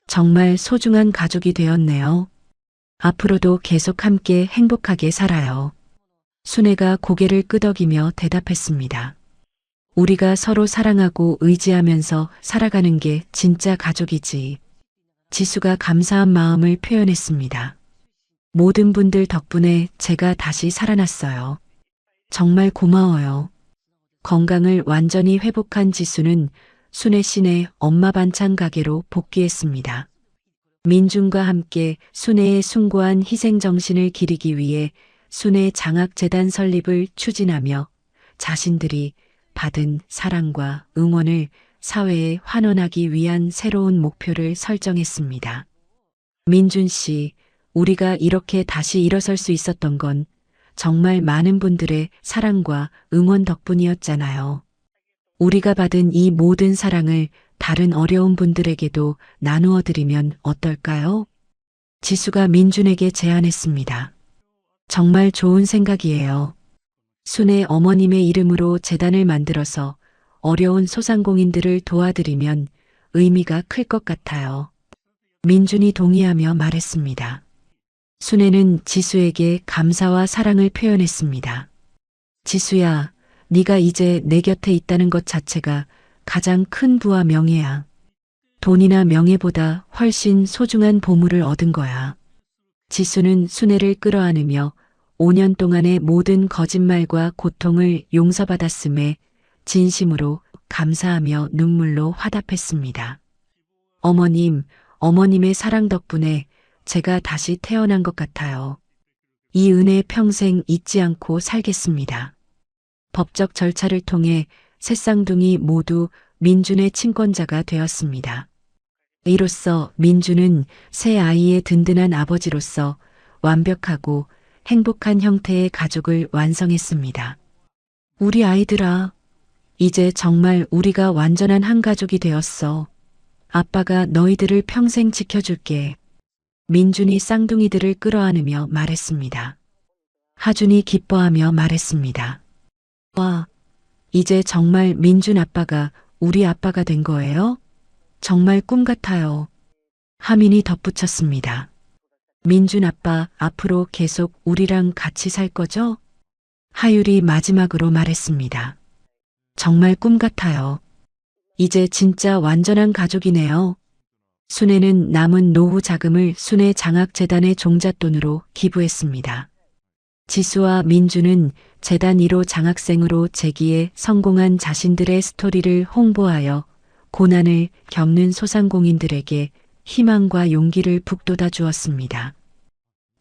정말 소중한 가족이 되었네요. 앞으로도 계속 함께 행복하게 살아요. 순애가 고개를 끄덕이며 대답했습니다. 우리가 서로 사랑하고 의지하면서 살아가는 게 진짜 가족이지. 지수가 감사한 마음을 표현했습니다. 모든 분들 덕분에 제가 다시 살아났어요. 정말 고마워요. 건강을 완전히 회복한 지수는 순애 씨네 엄마 반찬 가게로 복귀했습니다. 민준과 함께 순애의 숭고한 희생 정신을 기리기 위해 순애 장학재단 설립을 추진하며 자신들이 받은 사랑과 응원을 사회에 환원하기 위한 새로운 목표를 설정했습니다. 민준 씨, 우리가 이렇게 다시 일어설 수 있었던 건 정말 많은 분들의 사랑과 응원 덕분이었잖아요. 우리가 받은 이 모든 사랑을 다른 어려운 분들에게도 나누어 드리면 어떨까요? 지수가 민준에게 제안했습니다. 정말 좋은 생각이에요. 순애 어머님의 이름으로 재단을 만들어서 어려운 소상공인들을 도와드리면 의미가 클 것 같아요. 민준이 동의하며 말했습니다. 순애는 지수에게 감사와 사랑을 표현했습니다. 지수야, 네가 이제 내 곁에 있다는 것 자체가 가장 큰 부와 명예야. 돈이나 명예보다 훨씬 소중한 보물을 얻은 거야. 지수는 순애를 끌어안으며 5년 동안의 모든 거짓말과 고통을 용서받았음에 진심으로 감사하며 눈물로 화답했습니다. 어머님, 어머님의 사랑 덕분에 제가 다시 태어난 것 같아요. 이 은혜 평생 잊지 않고 살겠습니다. 법적 절차를 통해 새 쌍둥이 모두 민준의 친권자가 되었습니다. 이로써 민준은 새 아이의 든든한 아버지로서 완벽하고 행복한 형태의 가족을 완성했습니다. 우리 아이들아, 이제 정말 우리가 완전한 한 가족이 되었어. 아빠가 너희들을 평생 지켜줄게. 민준이 쌍둥이들을 끌어안으며 말했습니다. 하준이 기뻐하며 말했습니다. 와, 이제 정말 민준 아빠가 우리 아빠가 된 거예요? 정말 꿈 같아요. 하민이 덧붙였습니다. 민준 아빠 앞으로 계속 우리랑 같이 살 거죠? 하율이 마지막으로 말했습니다. 정말 꿈 같아요. 이제 진짜 완전한 가족이네요. 순애는 남은 노후 자금을 순애 장학재단의 종잣돈으로 기부했습니다. 지수와 민준은 재단 1호 장학생으로 재기에 성공한 자신들의 스토리를 홍보하여 고난을 겪는 소상공인들에게 희망과 용기를 북돋아 주었습니다.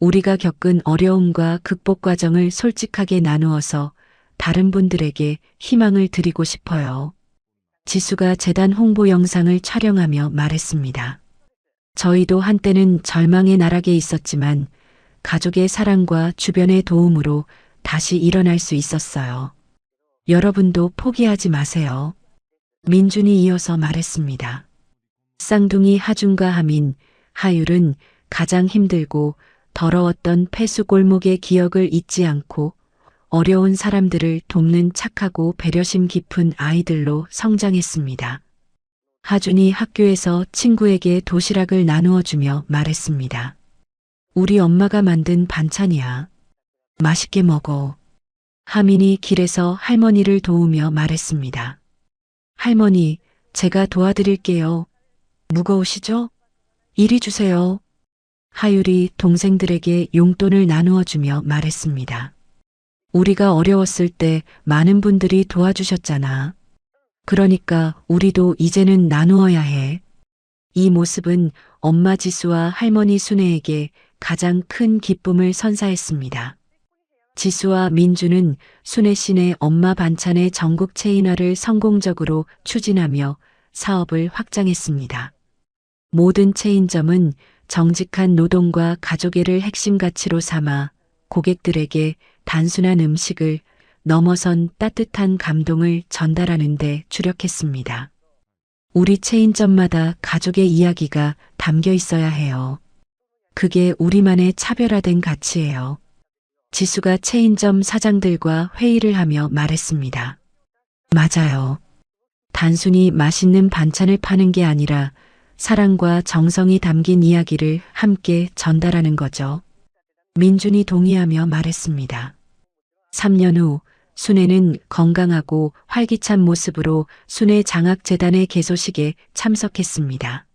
우리가 겪은 어려움과 극복 과정을 솔직하게 나누어서 다른 분들에게 희망을 드리고 싶어요. 지수가 재단 홍보 영상을 촬영하며 말했습니다. 저희도 한때는 절망의 나락에 있었지만 가족의 사랑과 주변의 도움으로 다시 일어날 수 있었어요. 여러분도 포기하지 마세요. 민준이 이어서 말했습니다. 쌍둥이 하준과 하민, 하율은 가장 힘들고 더러웠던 폐수 골목의 기억을 잊지 않고 어려운 사람들을 돕는 착하고 배려심 깊은 아이들로 성장했습니다. 하준이 학교에서 친구에게 도시락을 나누어 주며 말했습니다. 우리 엄마가 만든 반찬이야. 맛있게 먹어. 하민이 길에서 할머니를 도우며 말했습니다. 할머니, 제가 도와드릴게요. 무거우시죠? 이리 주세요. 하율이 동생들에게 용돈을 나누어 주며 말했습니다. 우리가 어려웠을 때 많은 분들이 도와주셨잖아. 그러니까 우리도 이제는 나누어야 해. 이 모습은 엄마 지수와 할머니 순애에게 가장 큰 기쁨을 선사했습니다. 지수와 민주는 순애 씨네 엄마 반찬의 전국 체인화를 성공적으로 추진하며 사업을 확장했습니다. 모든 체인점은 정직한 노동과 가족애를 핵심 가치로 삼아 고객들에게 단순한 음식을 넘어선 따뜻한 감동을 전달하는 데 주력했습니다. 우리 체인점마다 가족의 이야기가 담겨 있어야 해요. 그게 우리만의 차별화된 가치예요. 지수가 체인점 사장들과 회의를 하며 말했습니다. 맞아요. 단순히 맛있는 반찬을 파는 게 아니라 사랑과 정성이 담긴 이야기를 함께 전달하는 거죠. 민준이 동의하며 말했습니다. 3년 후 순애는 건강하고 활기찬 모습으로 순애 장학재단의 개소식에 참석했습니다.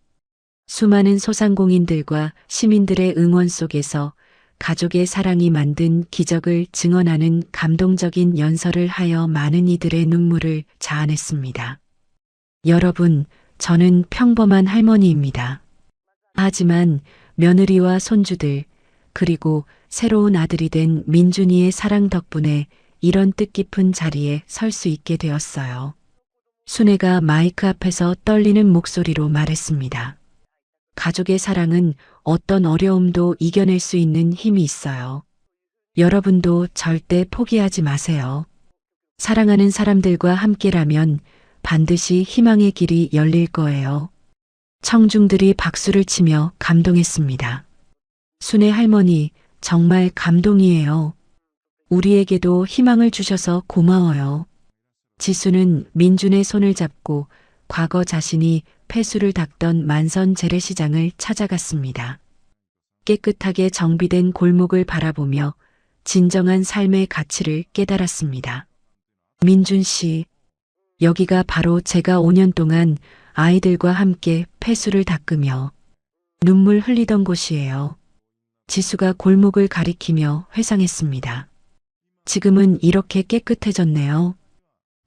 수많은 소상공인들과 시민들의 응원 속에서 가족의 사랑이 만든 기적을 증언하는 감동적인 연설을 하여 많은 이들의 눈물을 자아냈습니다. 여러분, 저는 평범한 할머니입니다. 하지만 며느리와 손주들, 그리고 새로운 아들이 된 민준이의 사랑 덕분에 이런 뜻깊은 자리에 설 수 있게 되었어요. 순애가 마이크 앞에서 떨리는 목소리로 말했습니다. 가족의 사랑은 어떤 어려움도 이겨낼 수 있는 힘이 있어요. 여러분도 절대 포기하지 마세요. 사랑하는 사람들과 함께라면 반드시 희망의 길이 열릴 거예요. 청중들이 박수를 치며 감동했습니다. 순애 할머니, 정말 감동이에요. 우리에게도 희망을 주셔서 고마워요. 지수는 민준의 손을 잡고 과거 자신이 폐수를 닦던 만선 재래시장을 찾아갔습니다. 깨끗하게 정비된 골목을 바라보며 진정한 삶의 가치를 깨달았습니다. 민준 씨, 여기가 바로 제가 5년 동안 아이들과 함께 폐수를 닦으며 눈물 흘리던 곳이에요. 지수가 골목을 가리키며 회상했습니다. 지금은 이렇게 깨끗해졌네요.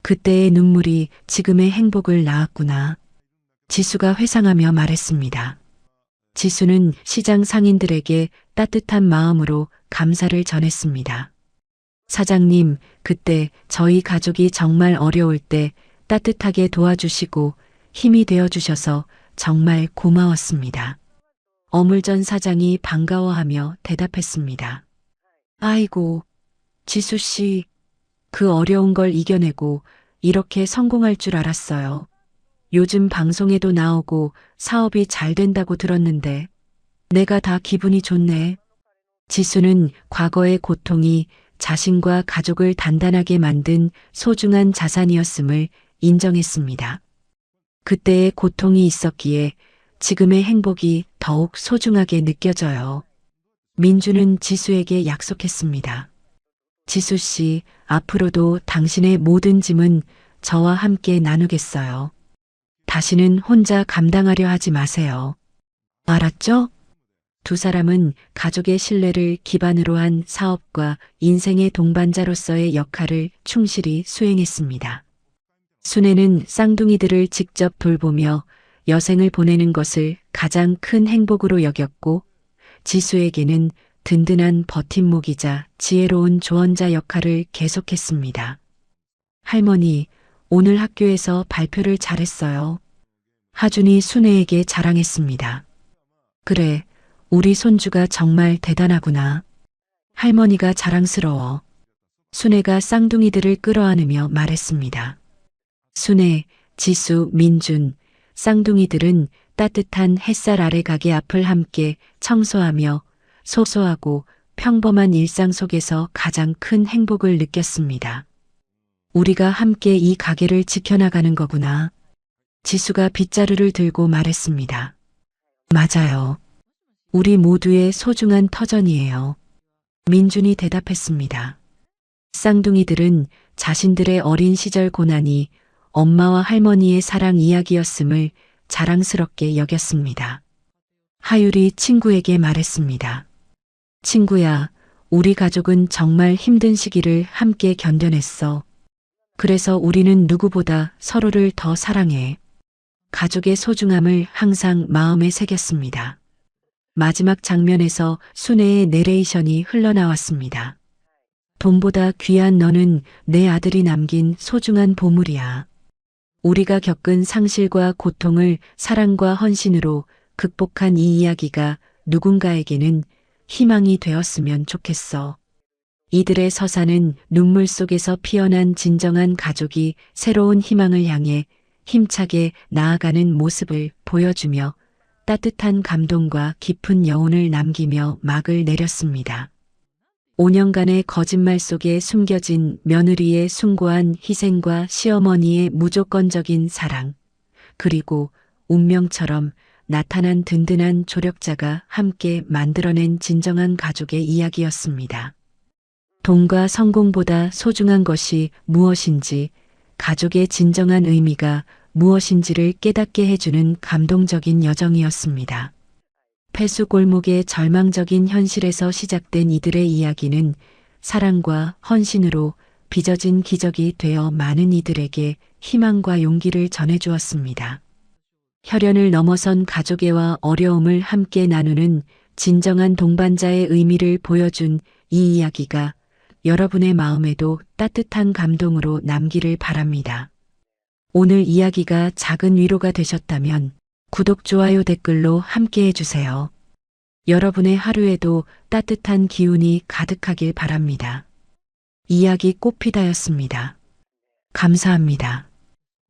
그때의 눈물이 지금의 행복을 낳았구나. 지수가 회상하며 말했습니다. 지수는 시장 상인들에게 따뜻한 마음으로 감사를 전했습니다. 사장님, 그때 저희 가족이 정말 어려울 때 따뜻하게 도와주시고 힘이 되어주셔서 정말 고마웠습니다. 어물전 사장이 반가워하며 대답했습니다. 아이고, 지수 씨, 그 어려운 걸 이겨내고 이렇게 성공할 줄 알았어요. 요즘 방송에도 나오고 사업이 잘 된다고 들었는데 내가 다 기분이 좋네. 지수는 과거의 고통이 자신과 가족을 단단하게 만든 소중한 자산이었음을 인정했습니다. 그때의 고통이 있었기에 지금의 행복이 더욱 소중하게 느껴져요. 민주는 지수에게 약속했습니다. 지수 씨, 앞으로도 당신의 모든 짐은 저와 함께 나누겠어요. 다시는 혼자 감당하려 하지 마세요. 알았죠? 두 사람은 가족의 신뢰를 기반으로 한 사업과 인생의 동반자로서의 역할을 충실히 수행했습니다. 순애는 쌍둥이들을 직접 돌보며 여생을 보내는 것을 가장 큰 행복으로 여겼고, 지수에게는 든든한 버팀목이자 지혜로운 조언자 역할을 계속했습니다. 할머니, 오늘 학교에서 발표를 잘했어요. 하준이 순애에게 자랑했습니다. 그래, 우리 손주가 정말 대단하구나. 할머니가 자랑스러워. 순애가 쌍둥이들을 끌어안으며 말했습니다. 순애, 지수, 민준, 쌍둥이들은 따뜻한 햇살 아래 가게 앞을 함께 청소하며 소소하고 평범한 일상 속에서 가장 큰 행복을 느꼈습니다. 우리가 함께 이 가게를 지켜나가는 거구나. 지수가 빗자루를 들고 말했습니다. 맞아요. 우리 모두의 소중한 터전이에요. 민준이 대답했습니다. 쌍둥이들은 자신들의 어린 시절 고난이 엄마와 할머니의 사랑 이야기였음을 자랑스럽게 여겼습니다. 하율이 친구에게 말했습니다. 친구야, 우리 가족은 정말 힘든 시기를 함께 견뎌냈어. 그래서 우리는 누구보다 서로를 더 사랑해. 가족의 소중함을 항상 마음에 새겼습니다. 마지막 장면에서 순애의 내레이션이 흘러나왔습니다. 돈보다 귀한 너는 내 아들이 남긴 소중한 보물이야. 우리가 겪은 상실과 고통을 사랑과 헌신으로 극복한 이 이야기가 누군가에게는 희망이 되었으면 좋겠어. 이들의 서사는 눈물 속에서 피어난 진정한 가족이 새로운 희망을 향해 힘차게 나아가는 모습을 보여주며 따뜻한 감동과 깊은 여운을 남기며 막을 내렸습니다. 5년간의 거짓말 속에 숨겨진 며느리의 숭고한 희생과 시어머니의 무조건적인 사랑, 그리고 운명처럼 나타난 든든한 조력자가 함께 만들어낸 진정한 가족의 이야기였습니다. 돈과 성공보다 소중한 것이 무엇인지, 가족의 진정한 의미가 무엇인지를 깨닫게 해주는 감동적인 여정이었습니다. 폐수 골목의 절망적인 현실에서 시작된 이들의 이야기는 사랑과 헌신으로 빚어진 기적이 되어 많은 이들에게 희망과 용기를 전해주었습니다. 혈연을 넘어선 가족애와 어려움을 함께 나누는 진정한 동반자의 의미를 보여준 이 이야기가 여러분의 마음에도 따뜻한 감동으로 남기를 바랍니다. 오늘 이야기가 작은 위로가 되셨다면 구독, 좋아요, 댓글로 함께 해주세요. 여러분의 하루에도 따뜻한 기운이 가득하길 바랍니다. 이야기 꽃피다였습니다. 감사합니다.